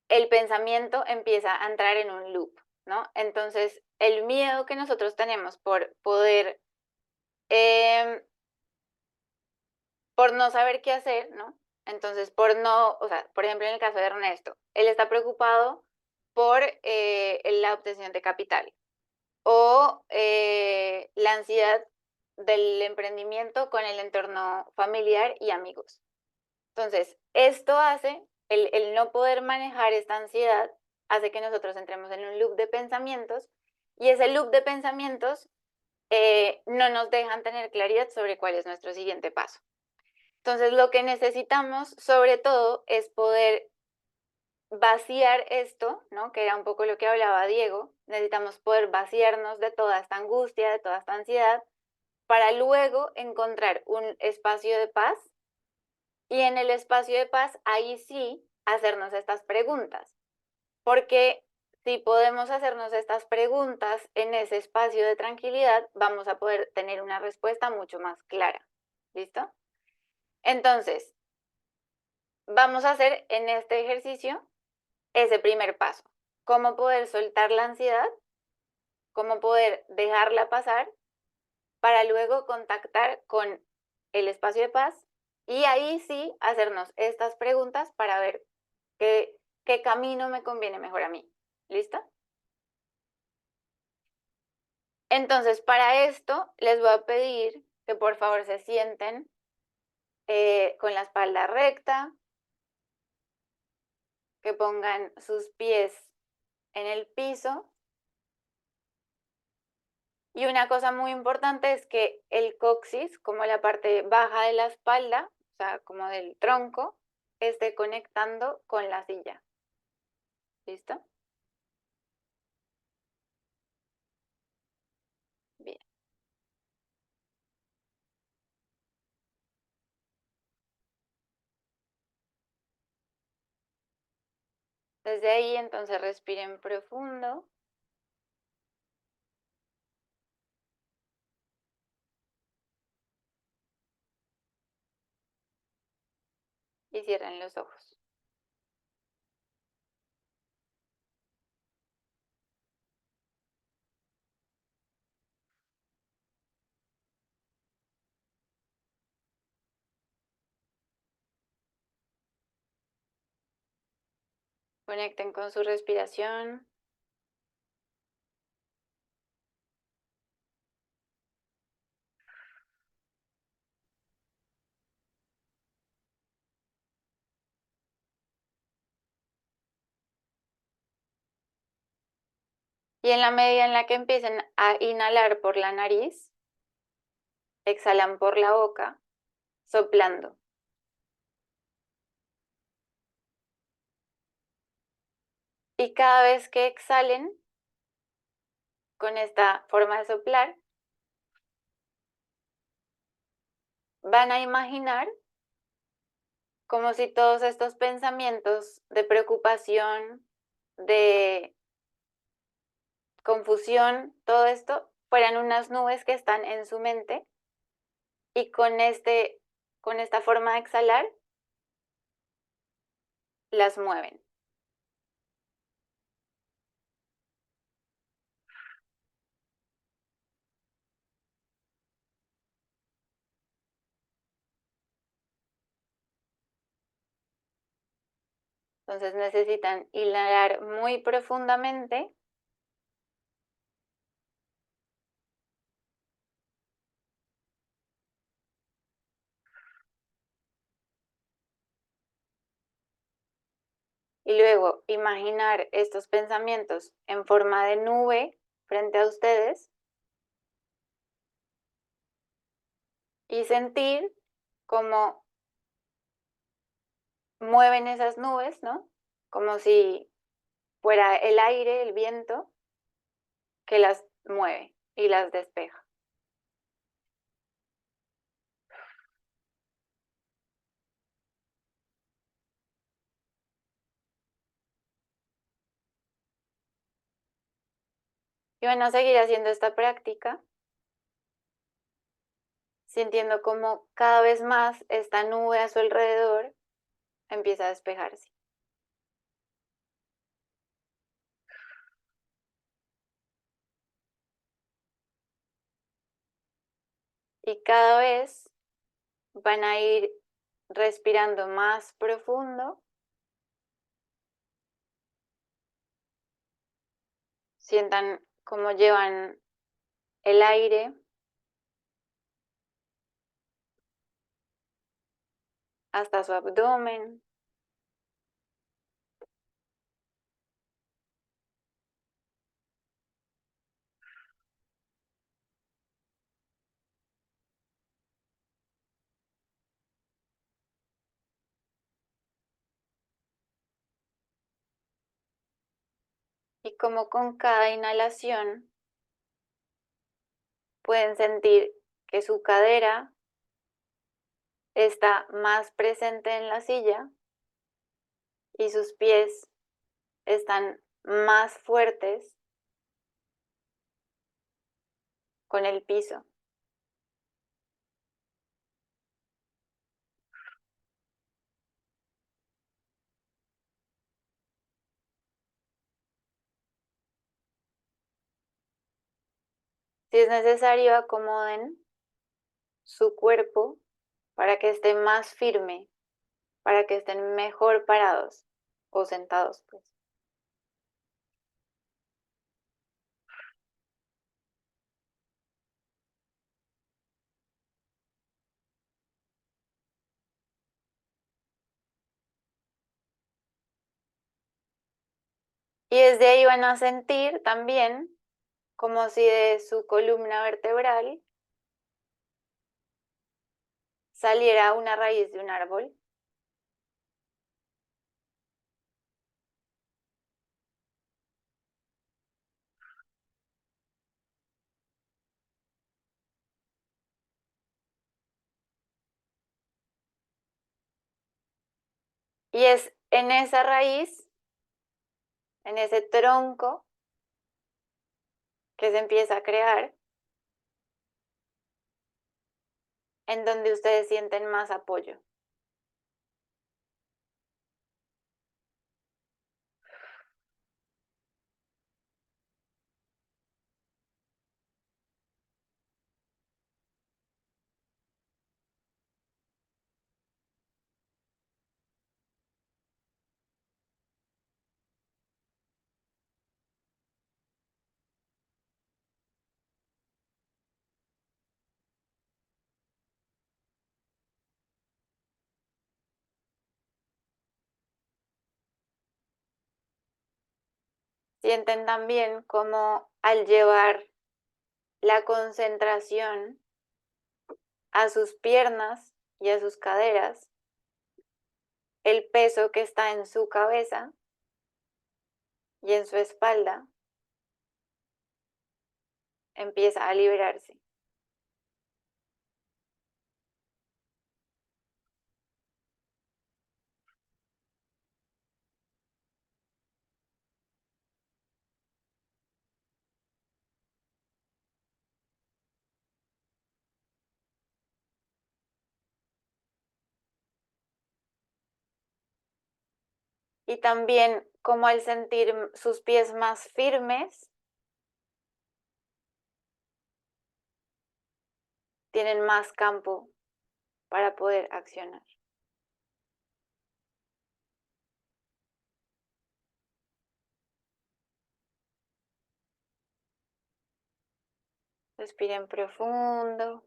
el pensamiento empieza a entrar en un loop, ¿no? Entonces, el miedo que nosotros tenemos por poder, por no saber qué hacer, ¿no? Entonces, o sea, por ejemplo, en el caso de Ernesto, él está preocupado por la obtención de capital o la ansiedad del emprendimiento con el entorno familiar y amigos. Entonces, esto hace, el no poder manejar esta ansiedad, hace que nosotros entremos en un loop de pensamientos y ese loop de pensamientos no nos dejan tener claridad sobre cuál es nuestro siguiente paso. Entonces, lo que necesitamos sobre todo es poder vaciar esto, ¿no? Que era un poco lo que hablaba Diego. Necesitamos poder vaciarnos de toda esta angustia, de toda esta ansiedad, para luego encontrar un espacio de paz y en el espacio de paz, ahí sí, hacernos estas preguntas. Porque si podemos hacernos estas preguntas en ese espacio de tranquilidad, vamos a poder tener una respuesta mucho más clara. ¿Listo? Entonces, vamos a hacer en este ejercicio ese primer paso. Cómo poder soltar la ansiedad, cómo poder dejarla pasar para luego contactar con el espacio de paz y ahí sí hacernos estas preguntas para ver qué camino me conviene mejor a mí. ¿Listo? Entonces, para esto les voy a pedir que por favor se sienten con la espalda recta, que pongan sus pies en el piso. Y una cosa muy importante es que el coxis, como la parte baja de la espalda, o sea, como del tronco, esté conectando con la silla. ¿Listo? Bien. Desde ahí entonces respiren profundo. Y cierren los ojos. Conecten con su respiración. Y en la medida en la que empiecen a inhalar por la nariz, exhalan por la boca, soplando. Y cada vez que exhalen, con esta forma de soplar, van a imaginar como si todos estos pensamientos de preocupación, de confusión, todo esto, fueran unas nubes que están en su mente y con esta forma de exhalar, las mueven. Entonces necesitan inhalar muy profundamente y luego imaginar estos pensamientos en forma de nube frente a ustedes y sentir cómo mueven esas nubes, ¿no? Como si fuera el aire, el viento, que las mueve y las despeja. Y van a seguir haciendo esta práctica, sintiendo como cada vez más esta nube a su alrededor empieza a despejarse. Y cada vez van a ir respirando más profundo. Sientan cómo llevan el aire hasta su abdomen. Y como con cada inhalación pueden sentir que su cadera está más presente en la silla y sus pies están más fuertes con el piso. Si es necesario, acomoden su cuerpo para que esté más firme, para que estén mejor parados o sentados, pues. Y desde ahí van a sentir también como si de su columna vertebral saliera una raíz de un árbol. Y es en esa raíz, en ese tronco, que se empieza a crear, en donde ustedes sienten más apoyo. Sienten también como al llevar la concentración a sus piernas y a sus caderas, el peso que está en su cabeza y en su espalda empieza a liberarse. Y también como al sentir sus pies más firmes, tienen más campo para poder accionar. Respiren profundo.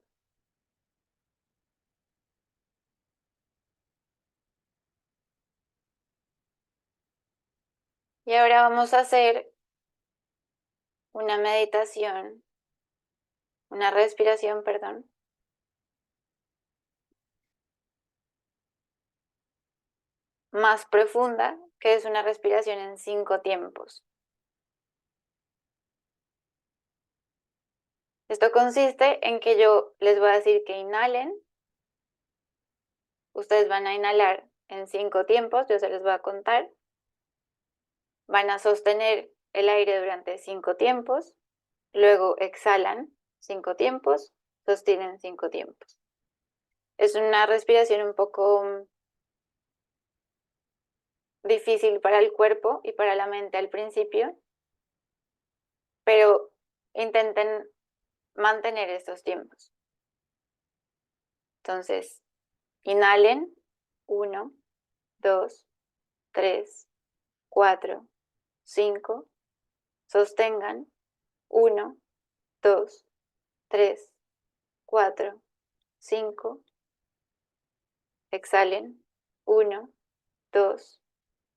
Y ahora vamos a hacer una meditación, una respiración, perdón, más profunda, que es una respiración en 5 tiempos. Esto consiste en que yo les voy a decir que inhalen, ustedes van a inhalar en 5 tiempos, yo se les voy a contar, van a sostener el aire durante 5 tiempos, luego exhalan 5 tiempos, sostienen 5 tiempos. Es una respiración un poco difícil para el cuerpo y para la mente al principio, pero intenten mantener estos tiempos. Entonces, inhalen, 1, 2, 3, 4, 5, sostengan, 1, 2, 3, 4, 5, exhalen, 1, 2,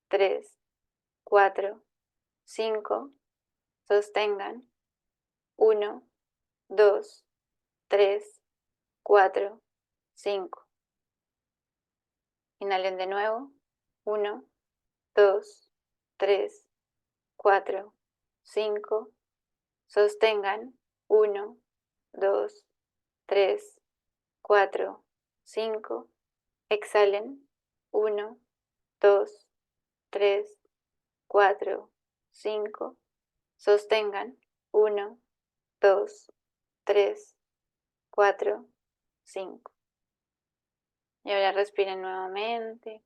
3, 4, 5, sostengan, 1, 2, 3, 4, 5. Inhalen de nuevo. 1, 2, 3, 4, 5. Sostengan. 1, 2, 3, 4, 5. Exhalen. 1, 2, 3, 4, 5. Sostengan. 1, 2, 3, 4, 5. Y ahora respiren nuevamente.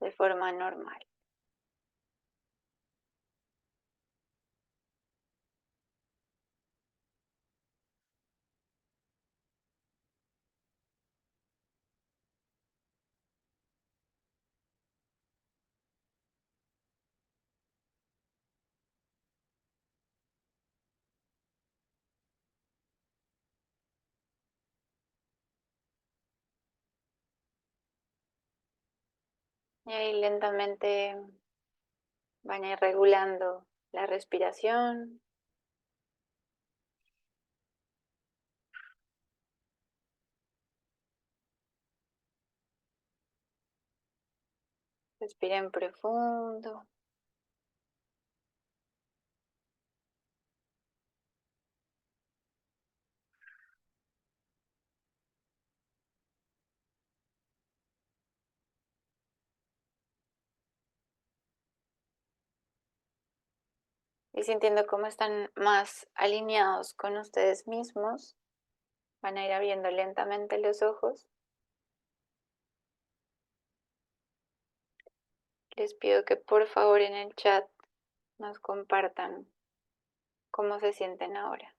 De forma normal. Y ahí lentamente van a ir regulando la respiración. Respiren profundo. Y sintiendo cómo están más alineados con ustedes mismos, van a ir abriendo lentamente los ojos. Les pido que por favor en el chat nos compartan cómo se sienten ahora.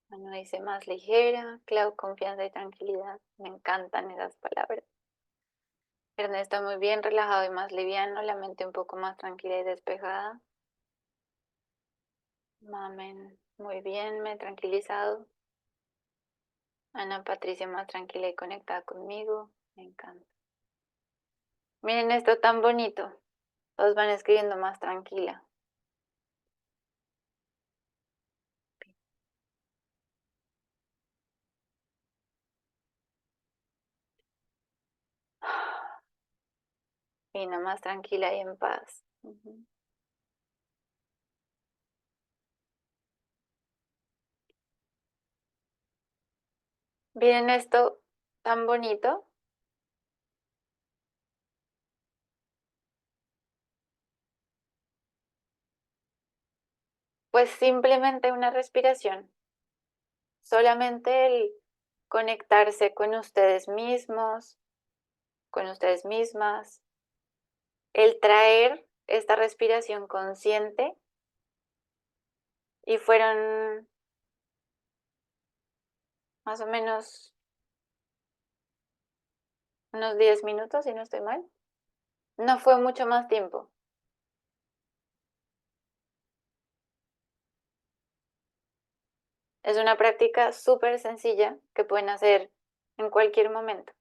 Bueno, dice más ligera, Clau, confianza y tranquilidad. Me encantan esas palabras. Ernesto, muy bien, relajado y más liviano, la mente un poco más tranquila y despejada. Mamen, muy bien, me he tranquilizado. Ana Patricia más tranquila y conectada conmigo. Me encanta. Miren esto tan bonito. Todos van escribiendo más tranquila. Y nomás tranquila y en paz. Ujú. ¿Miren esto tan bonito? Pues simplemente una respiración. Solamente el conectarse con ustedes mismos, con ustedes mismas, el traer esta respiración consciente y fueron más o menos unos 10 minutos, si no estoy mal. No fue mucho más tiempo. Es una práctica súper sencilla que pueden hacer en cualquier momento,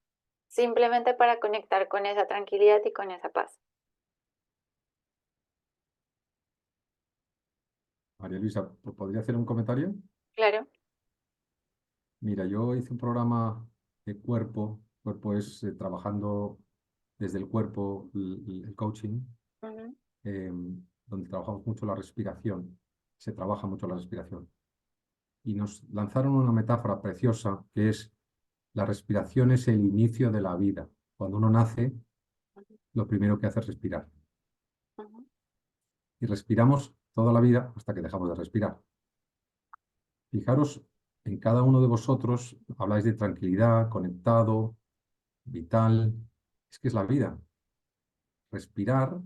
simplemente para conectar con esa tranquilidad y con esa paz. María Luisa, ¿podría hacer un comentario? Claro. Mira, yo hice un programa de cuerpo. Cuerpo es trabajando desde el cuerpo, el coaching, Ujú, eh, donde trabajamos mucho la respiración. Se trabaja mucho la respiración. Y nos lanzaron una metáfora preciosa que es: la respiración es el inicio de la vida. Cuando uno nace, lo primero que hace es respirar. ujú, Y respiramos toda la vida hasta que dejamos de respirar. Fijaros, en cada uno de vosotros habláis de tranquilidad, conectado, vital. Es que es la vida. Respirar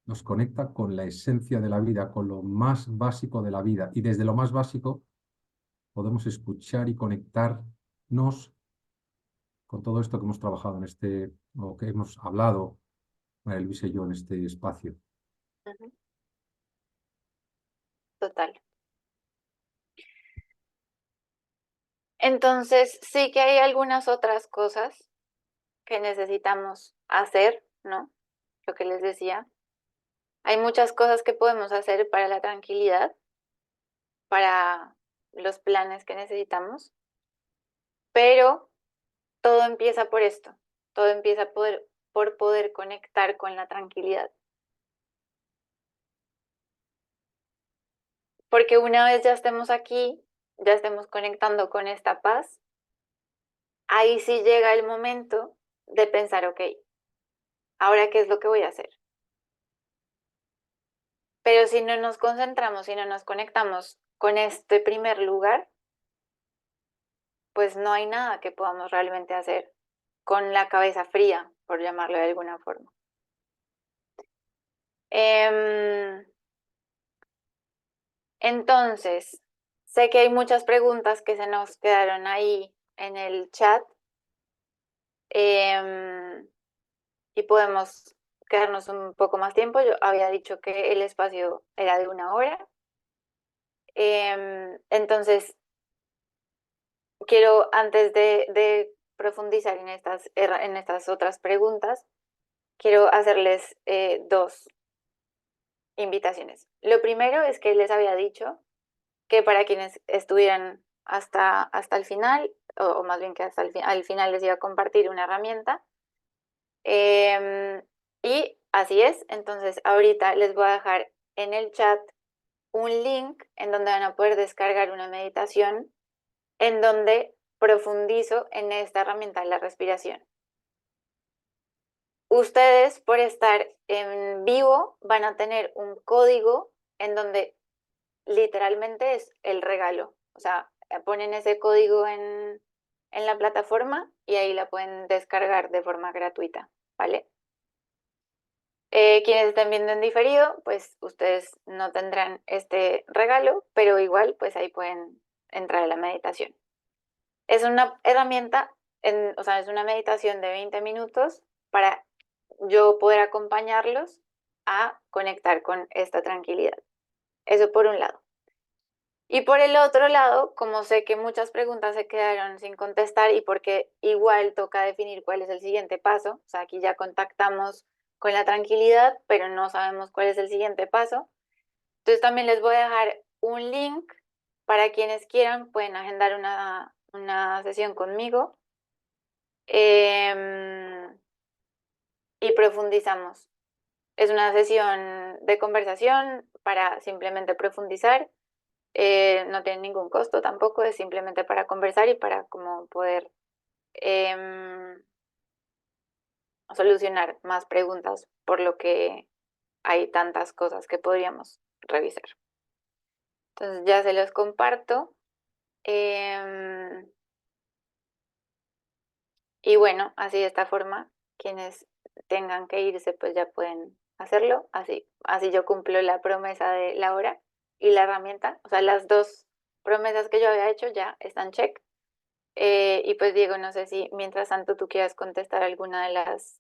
nos conecta con la esencia de la vida, con lo más básico de la vida. Y desde lo más básico podemos escuchar y conectarnos con todo esto que hemos trabajado en este, o que hemos hablado, María Luisa y yo, en este espacio. ujú. Total. Entonces, sí que hay algunas otras cosas que necesitamos hacer, ¿no? Lo que les decía. Hay muchas cosas que podemos hacer para la tranquilidad, para los planes que necesitamos, pero todo empieza por esto. Todo empieza por poder conectar con la tranquilidad. Porque una vez ya estemos aquí, ya estemos conectando con esta paz, ahí sí llega el momento de pensar, ok, ¿ahora qué es lo que voy a hacer? Pero si no nos concentramos, si no nos conectamos con este primer lugar, pues no hay nada que podamos realmente hacer con la cabeza fría, por llamarlo de alguna forma. Em, entonces, sé que hay muchas preguntas que se nos quedaron ahí en el chat, em, y podemos quedarnos un poco más tiempo. Yo había dicho que el espacio era de 1 hora. Entonces, quiero, antes de profundizar en estas otras preguntas, quiero hacerles dos invitaciones. Lo primero es que les había dicho que para quienes estuvieran hasta el final, o más bien que hasta al final les iba a compartir una herramienta. Y así es, entonces ahorita les voy a dejar en el chat un link en donde van a poder descargar una meditación en donde profundizo en esta herramienta de la respiración. Ustedes, por estar en vivo, van a tener un código en donde literalmente es el regalo. O sea, ponen ese código en la plataforma y ahí la pueden descargar de forma gratuita, ¿vale? Quienes estén viendo en diferido, pues ustedes no tendrán este regalo, pero igual, pues ahí pueden entrar a la meditación. Es una herramienta, o sea, es una meditación de 20 minutos para yo poder acompañarlos a conectar con esta tranquilidad. Eso por un lado. Y por el otro lado, como sé que muchas preguntas se quedaron sin contestar y porque igual toca definir cuál es el siguiente paso, o sea, aquí ya contactamos con la tranquilidad, pero no sabemos cuál es el siguiente paso. Entonces también les voy a dejar un link para quienes quieran, pueden agendar una sesión conmigo. y profundizamos. Es una sesión de conversación para simplemente profundizar. No tiene ningún costo tampoco, es simplemente para conversar y para como poder em, solucionar más preguntas, por lo que hay tantas cosas que podríamos revisar. Entonces ya se los comparto. Em, y bueno, así de esta forma, quienes tengan que irse, pues ya pueden hacerlo. Así yo cumplo la promesa de la hora y la herramienta. O sea, las dos promesas que yo había hecho ya están check. Y pues Diego, no sé si mientras tanto tú quieras contestar alguna de las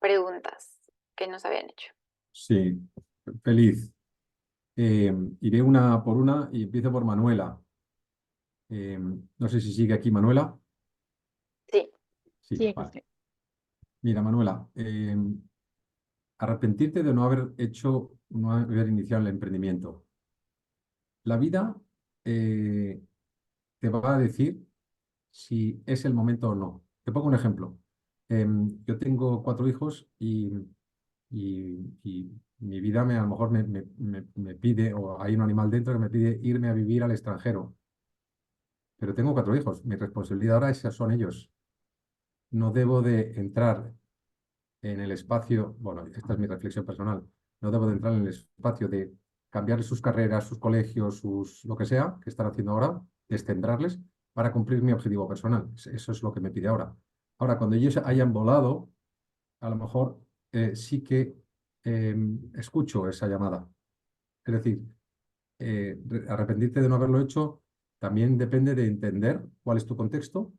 preguntas que nos habían hecho. Sí, feliz. Iré una por una y empiezo por Manuela. No sé si sigue aquí Manuela. Sí, Sí, Sí, aquí vale. estoy. Mira, Manuela, arrepentirte de no haber hecho, no haber iniciado el emprendimiento. La vida te va a decir si es el momento o no. Te pongo un ejemplo. Yo tengo 4 hijos y mi vida a lo mejor me pide, o hay un animal dentro que me pide irme a vivir al extranjero. Pero tengo 4 hijos. Mi responsabilidad ahora son ellos. No debo de entrar en el espacio, bueno, esta es mi reflexión personal, no debo de entrar en el espacio de cambiar sus carreras, sus colegios, lo que sea que están haciendo ahora, descentrarles para cumplir mi objetivo personal. Eso es lo que me pide ahora. Ahora, cuando ellos hayan volado, a lo mejor sí que escucho esa llamada. Es decir, arrepentirte de no haberlo hecho también depende de entender cuál es tu contexto,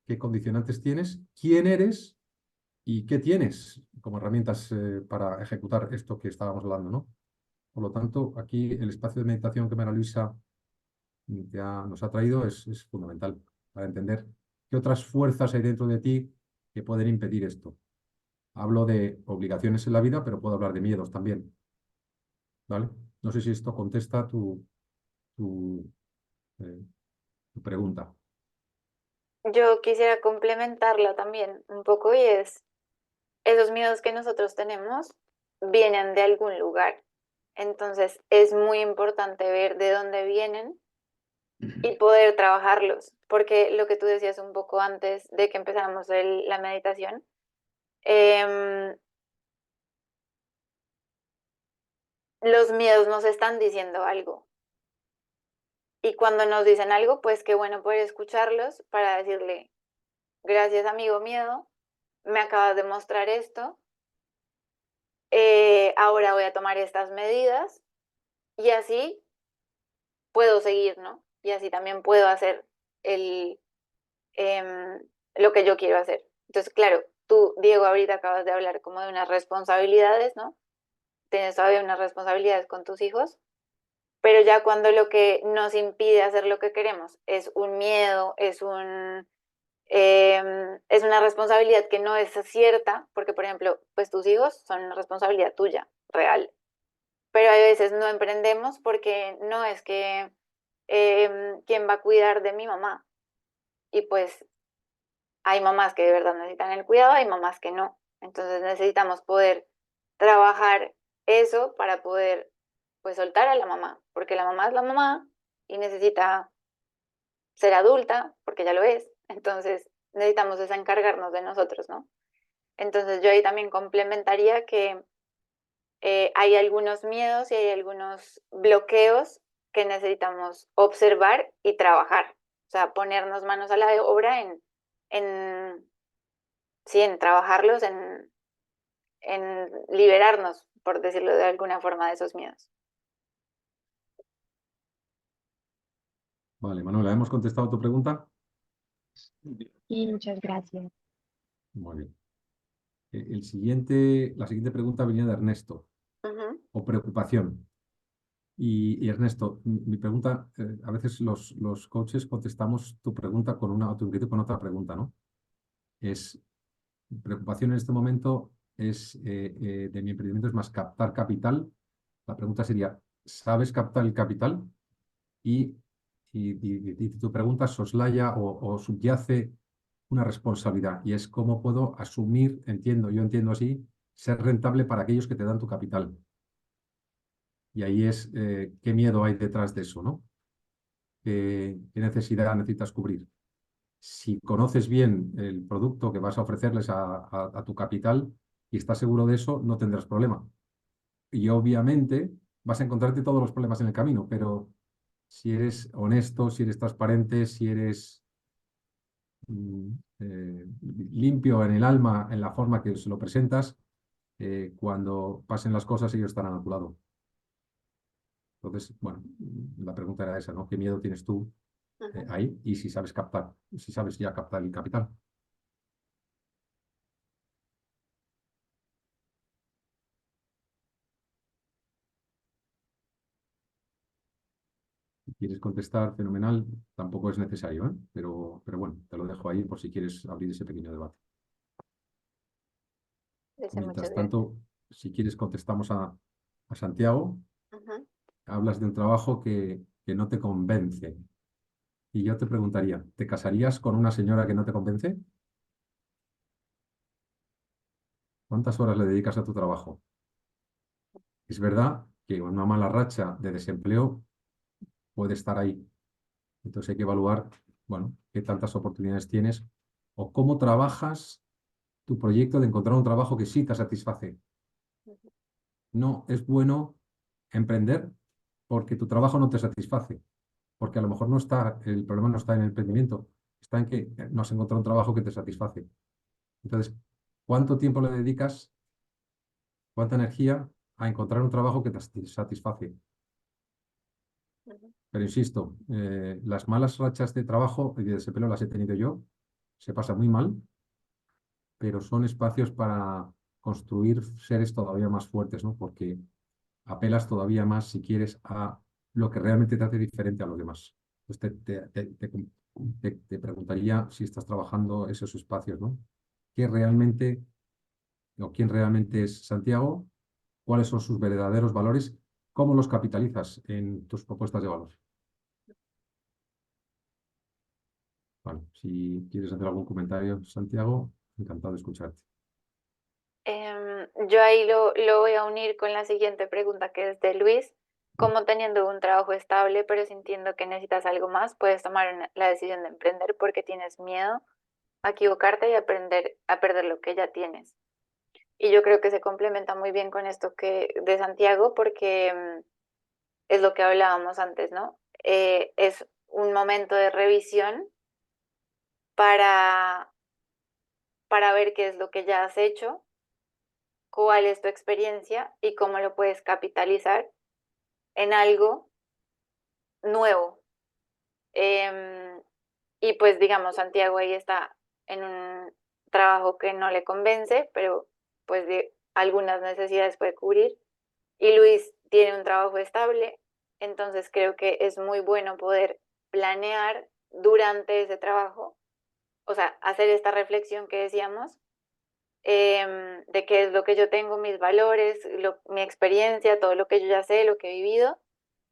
qué condicionantes tienes, quién eres y qué tienes como herramientas para ejecutar esto que estábamos hablando, ¿no? Por lo tanto, aquí el espacio de meditación que María Luisa nos ha traído es fundamental para entender qué otras fuerzas hay dentro de ti que pueden impedir esto. Hablo de obligaciones en la vida, pero puedo hablar de miedos también, ¿vale? No sé si esto contesta tu, eh, tu pregunta. yo quisiera complementarla también un poco y es, esos miedos que nosotros tenemos vienen de algún lugar. Entonces es muy importante ver de dónde vienen y poder trabajarlos, porque lo que tú decías un poco antes de que empezáramos la meditación, em, los miedos nos están diciendo algo. Y cuando nos dicen algo, pues qué bueno poder escucharlos para decirle, gracias amigo miedo, me acabas de mostrar esto, ahora voy a tomar estas medidas y así puedo seguir, ¿no? Y así también puedo hacer el, lo que yo quiero hacer. Entonces, claro, tú, Diego, ahorita acabas de hablar como de unas responsabilidades, ¿no? Tienes todavía unas responsabilidades con tus hijos, pero ya cuando lo que nos impide hacer lo que queremos es un miedo, es una responsabilidad que no es cierta, porque por ejemplo, pues tus hijos son una responsabilidad tuya, real, pero a veces no emprendemos porque no es que quién va a cuidar de mi mamá. Y pues hay mamás que de verdad necesitan el cuidado, hay mamás que no. Entonces necesitamos poder trabajar eso para poder pues soltar a la mamá, porque la mamá es la mamá y necesita ser adulta, porque ya lo es. Entonces necesitamos desencargarnos de nosotros, ¿no? Entonces yo ahí también complementaría que hay algunos miedos y hay algunos bloqueos que necesitamos observar y trabajar. O sea, ponernos manos a la obra en, sí, en trabajarlos, en liberarnos, por decirlo de alguna forma, de esos miedos. Vale, Manuela, ¿hemos contestado tu pregunta? Y muchas gracias. Muy bien. La siguiente pregunta venía de Ernesto, Ujú. o preocupación. Y Ernesto, mi pregunta, a veces los coaches contestamos tu pregunta con una, o tu inquietud con otra pregunta, ¿no? Es, preocupación en este momento de mi emprendimiento es más captar capital. La pregunta sería, ¿sabes captar el capital? Y tu pregunta soslaya o subyace una responsabilidad y es cómo puedo asumir, yo entiendo así, ser rentable para aquellos que te dan tu capital. Y ahí es qué miedo hay detrás de eso, ¿no? ¿Qué necesidad necesitas cubrir? Si conoces bien el producto que vas a ofrecerles a tu capital y estás seguro de eso, no tendrás problema. Y obviamente vas a encontrarte todos los problemas en el camino, pero si eres honesto, si eres transparente, si eres mm, limpio en el alma, en la forma que se lo presentas, cuando pasen las cosas ellos estarán a tu lado. Entonces, bueno, la pregunta era esa, ¿no? ¿Qué miedo tienes tú ahí? Y si sabes captar, si sabes ya captar el capital. Si quieres contestar, fenomenal, tampoco es necesario, ¿eh? Pero bueno, te lo dejo ahí por si quieres abrir ese pequeño debate. Muchas Mientras gracias. tanto, si quieres, contestamos a Santiago. Ujú. Hablas de un trabajo que no te convence. Y yo te preguntaría, ¿te casarías con una señora que no te convence? ¿Cuántas horas le dedicas a tu trabajo? Es verdad que una mala racha de desempleo puede estar ahí. Entonces hay que evaluar, bueno, qué tantas oportunidades tienes o cómo trabajas tu proyecto de encontrar un trabajo que sí te satisface. No es bueno emprender porque tu trabajo no te satisface, porque a lo mejor el problema no está en el emprendimiento, está en que no has encontrado un trabajo que te satisface. Entonces, ¿cuánto tiempo le dedicas, cuánta energía a encontrar un trabajo que te satisface? Ujú. Pero insisto, las malas rachas de trabajo y de desempleo las he tenido yo, se pasa muy mal, pero son espacios para construir seres todavía más fuertes, ¿no? Porque apelas todavía más, si quieres, a lo que realmente te hace diferente a los demás. Entonces te preguntaría si estás trabajando esos espacios, ¿no? ¿Qué realmente o quién realmente es Santiago? ¿Cuáles son sus verdaderos valores? ¿Cómo los capitalizas en tus propuestas de valor? Vale, si quieres hacer algún comentario, Santiago, encantado de escucharte. Yo ahí lo voy a unir con la siguiente pregunta que es de Luis. ¿Cómo teniendo un trabajo estable, pero sintiendo que necesitas algo más, puedes tomar la decisión de emprender porque tienes miedo a equivocarte y aprender a perder lo que ya tienes? Y yo creo que se complementa muy bien con esto que de Santiago porque es lo que hablábamos antes, ¿no? Es un momento de revisión para, para ver qué es lo que ya has hecho, cuál es tu experiencia y cómo lo puedes capitalizar en algo nuevo. Y pues digamos, Santiago ahí está en un trabajo que no le convence, pero pues de algunas necesidades puede cubrir. Y Luis tiene un trabajo estable, entonces creo que es muy bueno poder planear durante ese trabajo, o sea, hacer esta reflexión que decíamos, de qué es lo que yo tengo, mis valores, mi experiencia, todo lo que yo ya sé, lo que he vivido,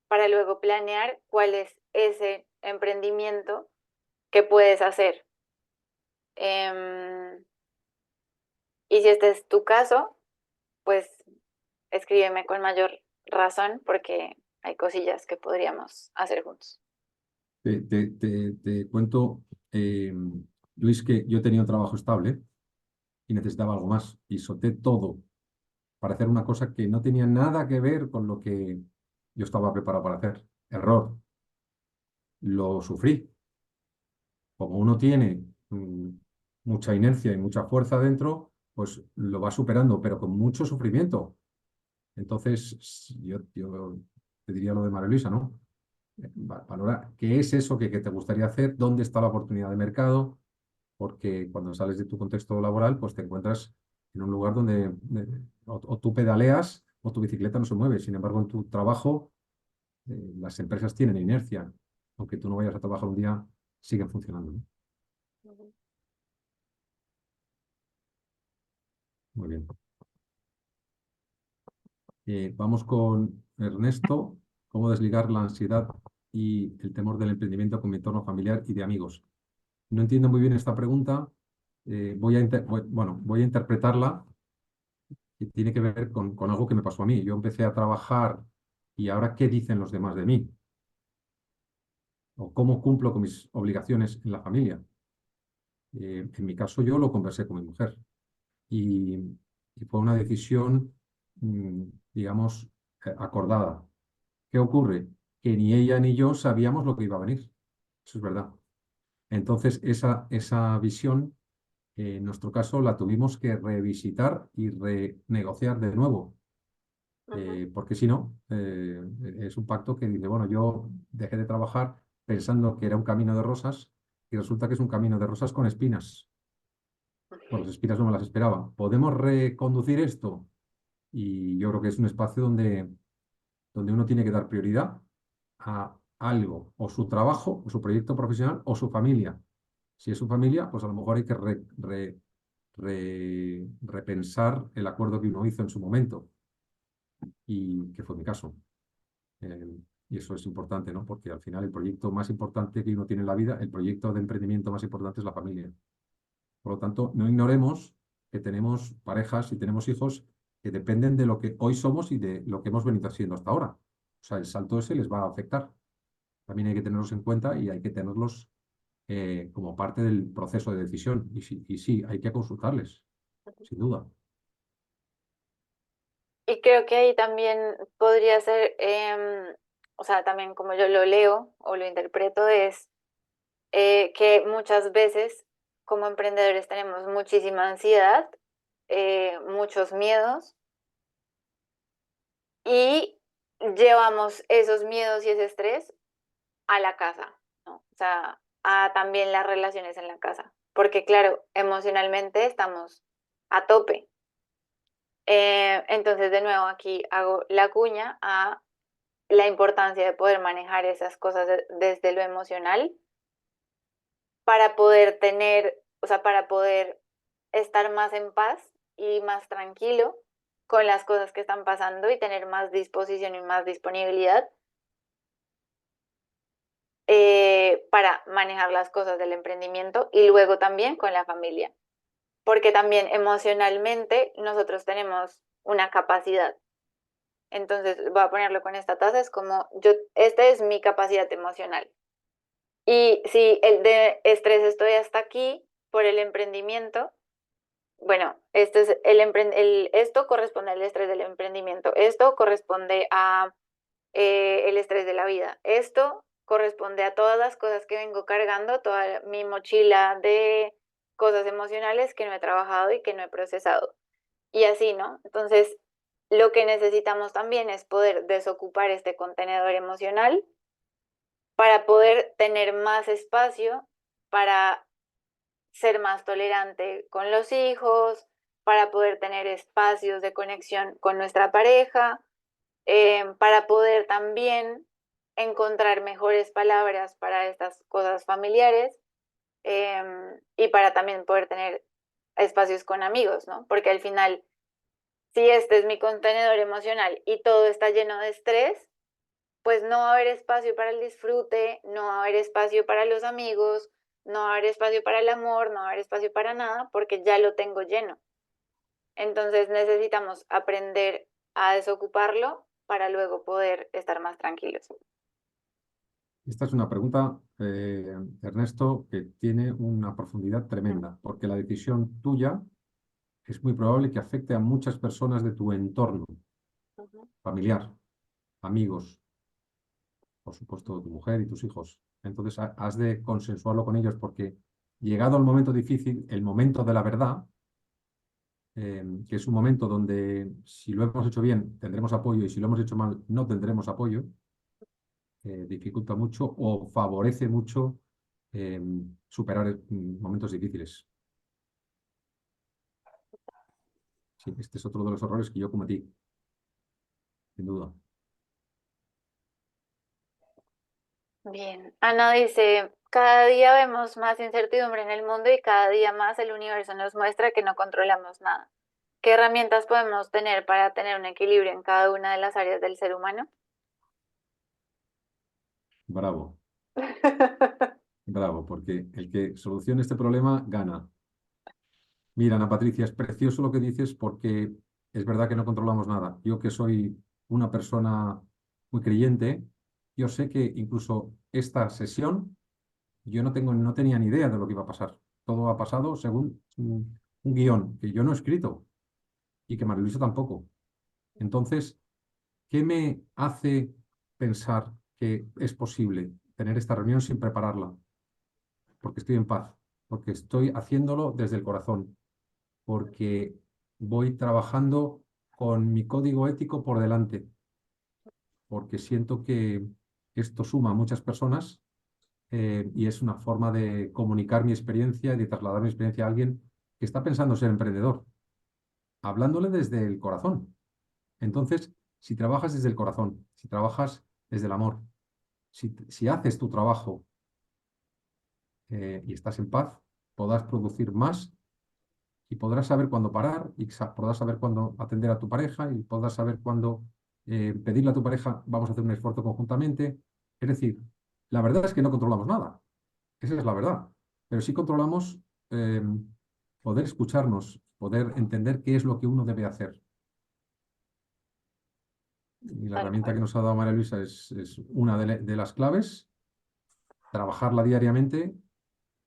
para luego planear cuál es ese emprendimiento que puedes hacer. Em, y si este es tu caso, pues escríbeme con mayor razón porque hay cosillas que podríamos hacer juntos. Te cuento, eh, Luis, que yo tenía un trabajo estable y necesitaba algo más y solté todo para hacer una cosa que no tenía nada que ver con lo que yo estaba preparado para hacer. Error, lo sufrí. Como uno tiene mucha inercia y mucha fuerza dentro, pues lo va superando, pero con mucho sufrimiento. Entonces, yo te diría lo de María Luisa, ¿no? Valora qué es eso que te gustaría hacer, dónde está la oportunidad de mercado, porque cuando sales de tu contexto laboral, pues te encuentras en un lugar donde o tú pedaleas o tu bicicleta no se mueve. Sin embargo, en tu trabajo, las empresas tienen inercia. Aunque tú no vayas a trabajar un día, siguen funcionando, ¿no? Ujú. Muy bien. Vamos con Ernesto. ¿Cómo desligar la ansiedad y el temor del emprendimiento con mi entorno familiar y de amigos? No entiendo muy bien esta pregunta. Voy a interpretarla y tiene que ver con algo que me pasó a mí. Yo empecé a trabajar y ahora, ¿qué dicen los demás de mí? ¿O cómo cumplo con mis obligaciones en la familia? En mi caso, yo lo conversé con mi mujer y, y fue una decisión, digamos, acordada. ¿Qué ocurre? Que ni ella ni yo sabíamos lo que iba a venir. Eso es verdad. Entonces, esa visión, en nuestro caso, la tuvimos que revisitar y renegociar de nuevo, Ujú. porque si no, es un pacto que dice, bueno, yo dejé de trabajar pensando que era un camino de rosas y resulta que es un camino de rosas con espinas. Bueno, las espinas no me las esperaba. ¿Podemos reconducir esto? Y yo creo que es un espacio donde uno tiene que dar prioridad a algo, o su trabajo, o su proyecto profesional, o su familia. Si es su familia, pues a lo mejor hay que repensar el acuerdo que uno hizo en su momento, y que fue mi caso. Y eso es importante, ¿no? Porque al final el proyecto más importante que uno tiene en la vida, el proyecto de emprendimiento más importante es la familia. Por lo tanto, no ignoremos que tenemos parejas y tenemos hijos que dependen de lo que hoy somos y de lo que hemos venido haciendo hasta ahora. O sea, el salto ese les va a afectar. También hay que tenerlos en cuenta y hay que tenerlos como parte del proceso de decisión. Y sí, hay que consultarles, sin duda. Y creo que ahí también podría ser, o sea, también como yo lo leo o lo interpreto, es que muchas veces como emprendedores tenemos muchísima ansiedad, muchos miedos y llevamos esos miedos y ese estrés a la casa, ¿no? O sea, a también las relaciones en la casa, porque claro, emocionalmente estamos a tope. Entonces, de nuevo, aquí hago la cuña a la importancia de poder manejar esas cosas desde lo emocional para poder tener, o sea, para poder estar más en paz y más tranquilo con las cosas que están pasando y tener más disposición y más disponibilidad para manejar las cosas del emprendimiento y luego también con la familia, porque también emocionalmente nosotros tenemos una capacidad. Entonces, voy a ponerlo con esta taza, es como yo, esta es mi capacidad emocional. Y si el de estrés estoy hasta aquí por el emprendimiento, bueno, este es esto corresponde al estrés del emprendimiento, esto corresponde a el estrés de la vida, esto corresponde a todas las cosas que vengo cargando, toda mi mochila de cosas emocionales que no he trabajado y que no he procesado. Y así, ¿no? Entonces, lo que necesitamos también es poder desocupar este contenedor emocional para poder tener más espacio para ser más tolerante con los hijos, para poder tener espacios de conexión con nuestra pareja, para poder también encontrar mejores palabras para estas cosas familiares y para también poder tener espacios con amigos, ¿no? Porque al final, si este es mi contenedor emocional y todo está lleno de estrés, pues no va a haber espacio para el disfrute, no va a haber espacio para los amigos, no va a haber espacio para el amor, no va a haber espacio para nada, porque ya lo tengo lleno. Entonces necesitamos aprender a desocuparlo para luego poder estar más tranquilos. Esta es una pregunta, Ernesto, que tiene una profundidad tremenda, porque la decisión tuya es muy probable que afecte a muchas personas de tu entorno Ujú. familiar, amigos, por supuesto, tu mujer y tus hijos. Entonces, has de consensuarlo con ellos porque llegado el momento difícil, el momento de la verdad, que es un momento donde si lo hemos hecho bien tendremos apoyo y si lo hemos hecho mal no tendremos apoyo, dificulta mucho o favorece mucho eh, superar momentos difíciles. Sí, este es otro de los errores que yo cometí, sin duda. Bien, Ana dice, cada día vemos más incertidumbre en el mundo y cada día más el universo nos muestra que no controlamos nada. ¿Qué herramientas podemos tener para tener un equilibrio en cada una de las áreas del ser humano? Bravo, Bravo, porque el que solucione este problema gana. Mira, Ana Patricia, es precioso lo que dices porque es verdad que no controlamos nada. Yo que soy una persona muy creyente, yo sé que incluso esta sesión yo no tenía ni idea de lo que iba a pasar. Todo ha pasado según un guión que yo no he escrito y que María Luisa tampoco. Entonces, ¿qué me hace pensar que es posible tener esta reunión sin prepararla? Porque estoy en paz, porque estoy haciéndolo desde el corazón, porque voy trabajando con mi código ético por delante, porque siento que esto suma a muchas personas y es una forma de comunicar mi experiencia y de trasladar mi experiencia a alguien que está pensando ser emprendedor, hablándole desde el corazón. Entonces, si trabajas desde el corazón, si trabajas desde el amor, si haces tu trabajo y estás en paz, podrás producir más y podrás saber cuándo parar y podrás saber cuándo atender a tu pareja y podrás saber cuándo pedirle a tu pareja, vamos a hacer un esfuerzo conjuntamente. Es decir, la verdad es que no controlamos nada, esa es la verdad, pero sí controlamos eh, poder escucharnos, poder entender qué es lo que uno debe hacer. Y la Tal herramienta cual. que nos ha dado María Luisa es una de las claves. Trabajarla diariamente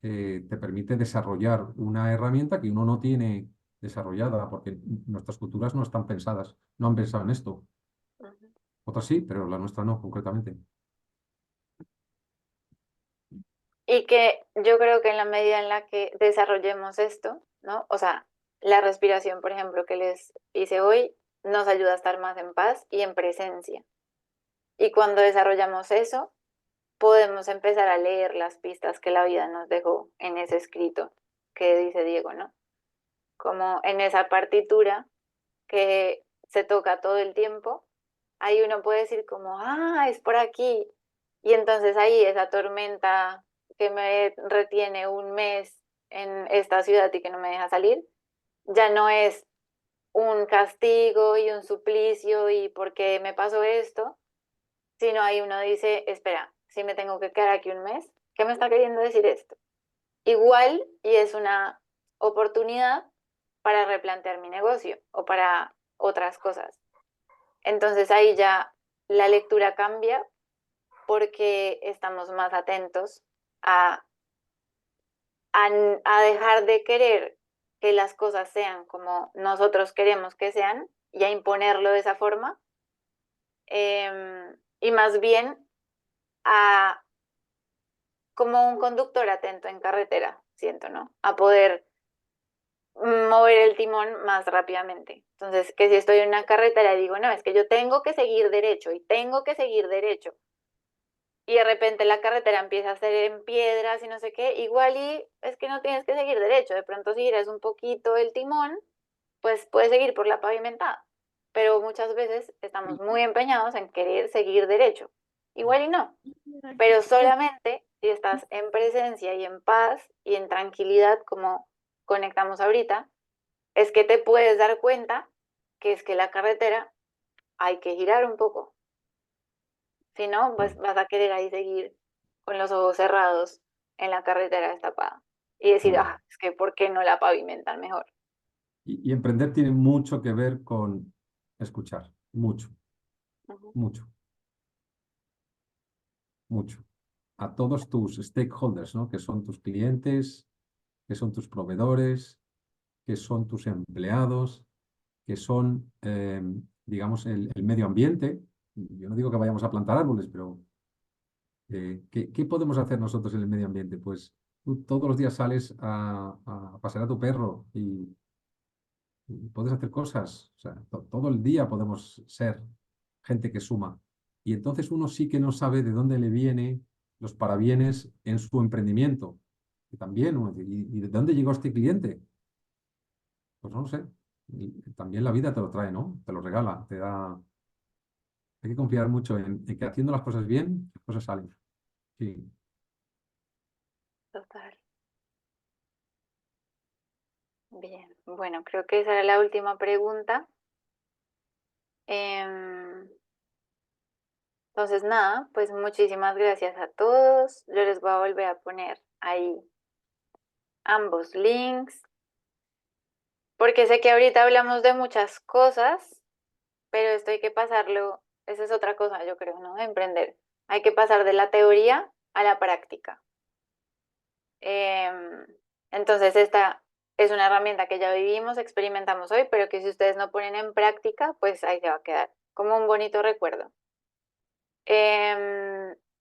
te permite desarrollar una herramienta que uno no tiene desarrollada, porque nuestras culturas no están pensadas, no han pensado en esto. Ujú. Otras sí, pero la nuestra no, concretamente. Y que yo creo que en la medida en la que desarrollemos esto, ¿no? O sea, la respiración, por ejemplo, que les hice hoy, nos ayuda a estar más en paz y en presencia. Y cuando desarrollamos eso, podemos empezar a leer las pistas que la vida nos dejó en ese escrito que dice Diego, ¿no? Como en esa partitura que se toca todo el tiempo, ahí uno puede decir como, ah, es por aquí. Y entonces ahí esa tormenta que me retiene un mes en esta ciudad y que no me deja salir, ya no es un castigo y un suplicio y por qué me pasó esto, sino ahí uno dice, espera, si me tengo que quedar aquí un mes, ¿qué me está queriendo decir esto? Igual y es una oportunidad para replantear mi negocio o para otras cosas. Entonces ahí ya la lectura cambia porque estamos más atentos a, a, a dejar de querer que las cosas sean como nosotros queremos que sean y a imponerlo de esa forma, y más bien a como un conductor atento en carretera, siento, ¿no? A poder mover el timón más rápidamente. Entonces, que si estoy en una carretera y digo, no, es que yo tengo que seguir derecho y tengo que seguir derecho, y de repente la carretera empieza a ser en piedras y no sé qué, igual y es que no tienes que seguir derecho, de pronto si giras un poquito el timón, pues puedes seguir por la pavimentada, pero muchas veces estamos muy empeñados en querer seguir derecho, igual y no, pero solamente si estás en presencia y en paz y en tranquilidad como conectamos ahorita, es que te puedes dar cuenta que es que la carretera hay que girar un poco. Si no, pues Claro. vas a querer ahí seguir con los ojos cerrados en la carretera destapada y decir, Claro. ah, es que ¿por qué no la pavimentan mejor? Y emprender tiene mucho que ver con escuchar, mucho, Ujú. mucho, mucho. A todos tus stakeholders, ¿no? Que son tus clientes, que son tus proveedores, que son tus empleados, que son, digamos, el medio ambiente. Yo no digo que vayamos a plantar árboles, pero ¿qué podemos hacer nosotros en el medio ambiente? Pues tú todos los días sales a pasear a tu perro y puedes hacer cosas. O sea, todo el día podemos ser gente que suma. Y entonces uno sí que no sabe de dónde le vienen los parabienes en su emprendimiento. Y también, uno dice, ¿y de dónde llegó este cliente? Pues no lo sé. Y también la vida te lo trae, ¿no? Te lo regala, te da. Hay que confiar mucho en que haciendo las cosas bien, las cosas salen. Sí. Total. Bien, bueno, creo que esa era la última pregunta. Em, Entonces, nada, pues muchísimas gracias a todos. Yo les voy a volver a poner ahí ambos links, porque sé que ahorita hablamos de muchas cosas, pero esto hay que pasarlo, esa es otra cosa, yo creo, ¿no? De emprender. Hay que pasar de la teoría a la práctica. Entonces, esta es una herramienta que ya vivimos, experimentamos hoy, pero que si ustedes no ponen en práctica, pues ahí se va a quedar como un bonito recuerdo.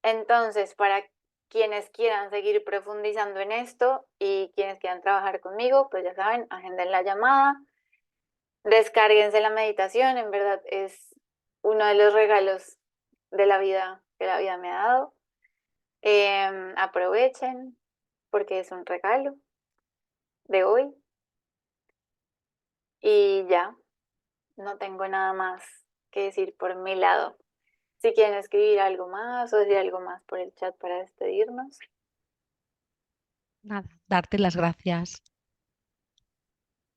Entonces, para quienes quieran seguir profundizando en esto y quienes quieran trabajar conmigo, pues ya saben, agenden la llamada, descárguense la meditación, en verdad es uno de los regalos de la vida que la vida me ha dado. Aprovechen porque es un regalo de hoy y ya, no tengo nada más que decir por mi lado. Si quieren escribir algo más o decir algo más por el chat para despedirnos. Nada, darte las gracias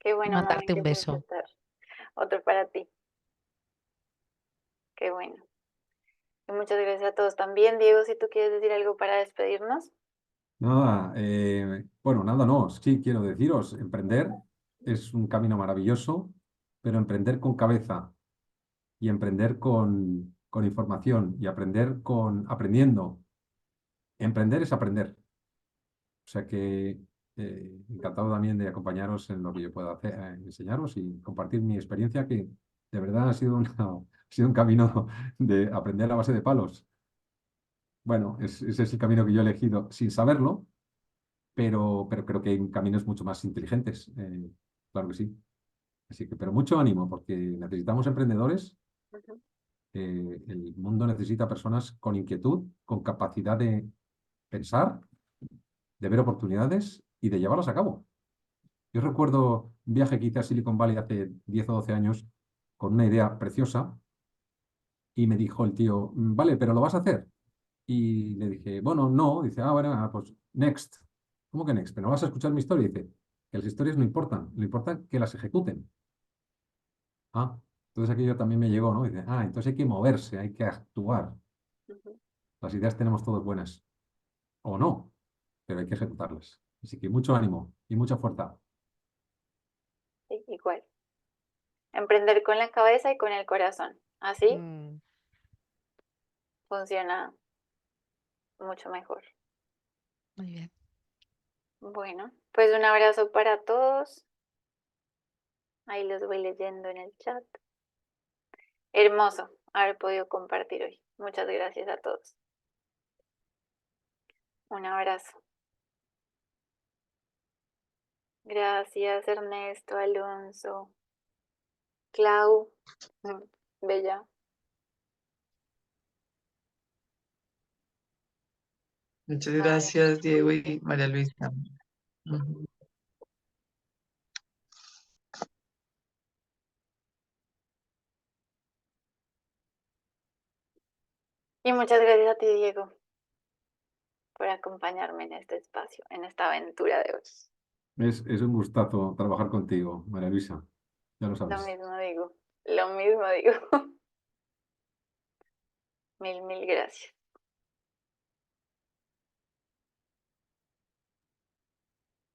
Qué y bueno, mami, mandarte que un beso. estar. Otro para ti. Qué bueno. Y muchas gracias a todos también. Diego, si tú quieres decir algo para despedirnos. Nada, bueno, nada, no, sí quiero deciros, emprender es un camino maravilloso, pero emprender con cabeza y emprender con información y aprender aprendiendo. Emprender es aprender. O sea que encantado también de acompañaros en lo que yo pueda hacer, enseñaros y compartir mi experiencia, que de verdad ha sido, ha sido un camino de aprender a base de palos. Bueno, ese es el camino que yo he elegido sin saberlo, pero creo que hay caminos mucho más inteligentes. Claro que sí. Así que, pero mucho ánimo, porque necesitamos emprendedores. Ujú. El mundo necesita personas con inquietud, con capacidad de pensar, de ver oportunidades y de llevarlas a cabo. Yo recuerdo un viaje que hice a Silicon Valley hace 10 o 12 años con una idea preciosa y me dijo el tío, vale, pero ¿lo vas a hacer? Y le dije, bueno, no. Dice, bueno, pues next. ¿Cómo que next? ¿Pero no vas a escuchar mi historia? Dice, que las historias no importan, lo importante es que las ejecuten. Ah, entonces aquello también me llegó, ¿no? Dice, entonces hay que moverse, hay que actuar. Ujú. Las ideas tenemos todas buenas, o no, pero hay que ejecutarlas. Así que mucho ánimo y mucha fuerza. Sí, igual. Emprender con la cabeza y con el corazón. Así Mm, funciona mucho mejor. muy bien. Bueno, pues un abrazo para todos. Ahí los voy leyendo en el chat. Hermoso haber podido compartir hoy. Muchas gracias a todos. Un abrazo. Gracias, Ernesto, Alonso, Clau, Bella. Muchas Ay, gracias, Diego y María Luisa. Ujú. y muchas gracias a ti, Diego, por acompañarme en este espacio, en esta aventura de hoy. Es un gustazo trabajar contigo, María Luisa. Ya lo Lo sabes. mismo digo, lo mismo digo. Mil gracias.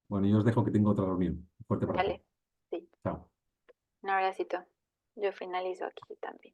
Bueno, yo os dejo que tengo otra reunión. Un fuerte abrazo. Dale, sí, Chao. un abracito. Yo finalizo aquí también.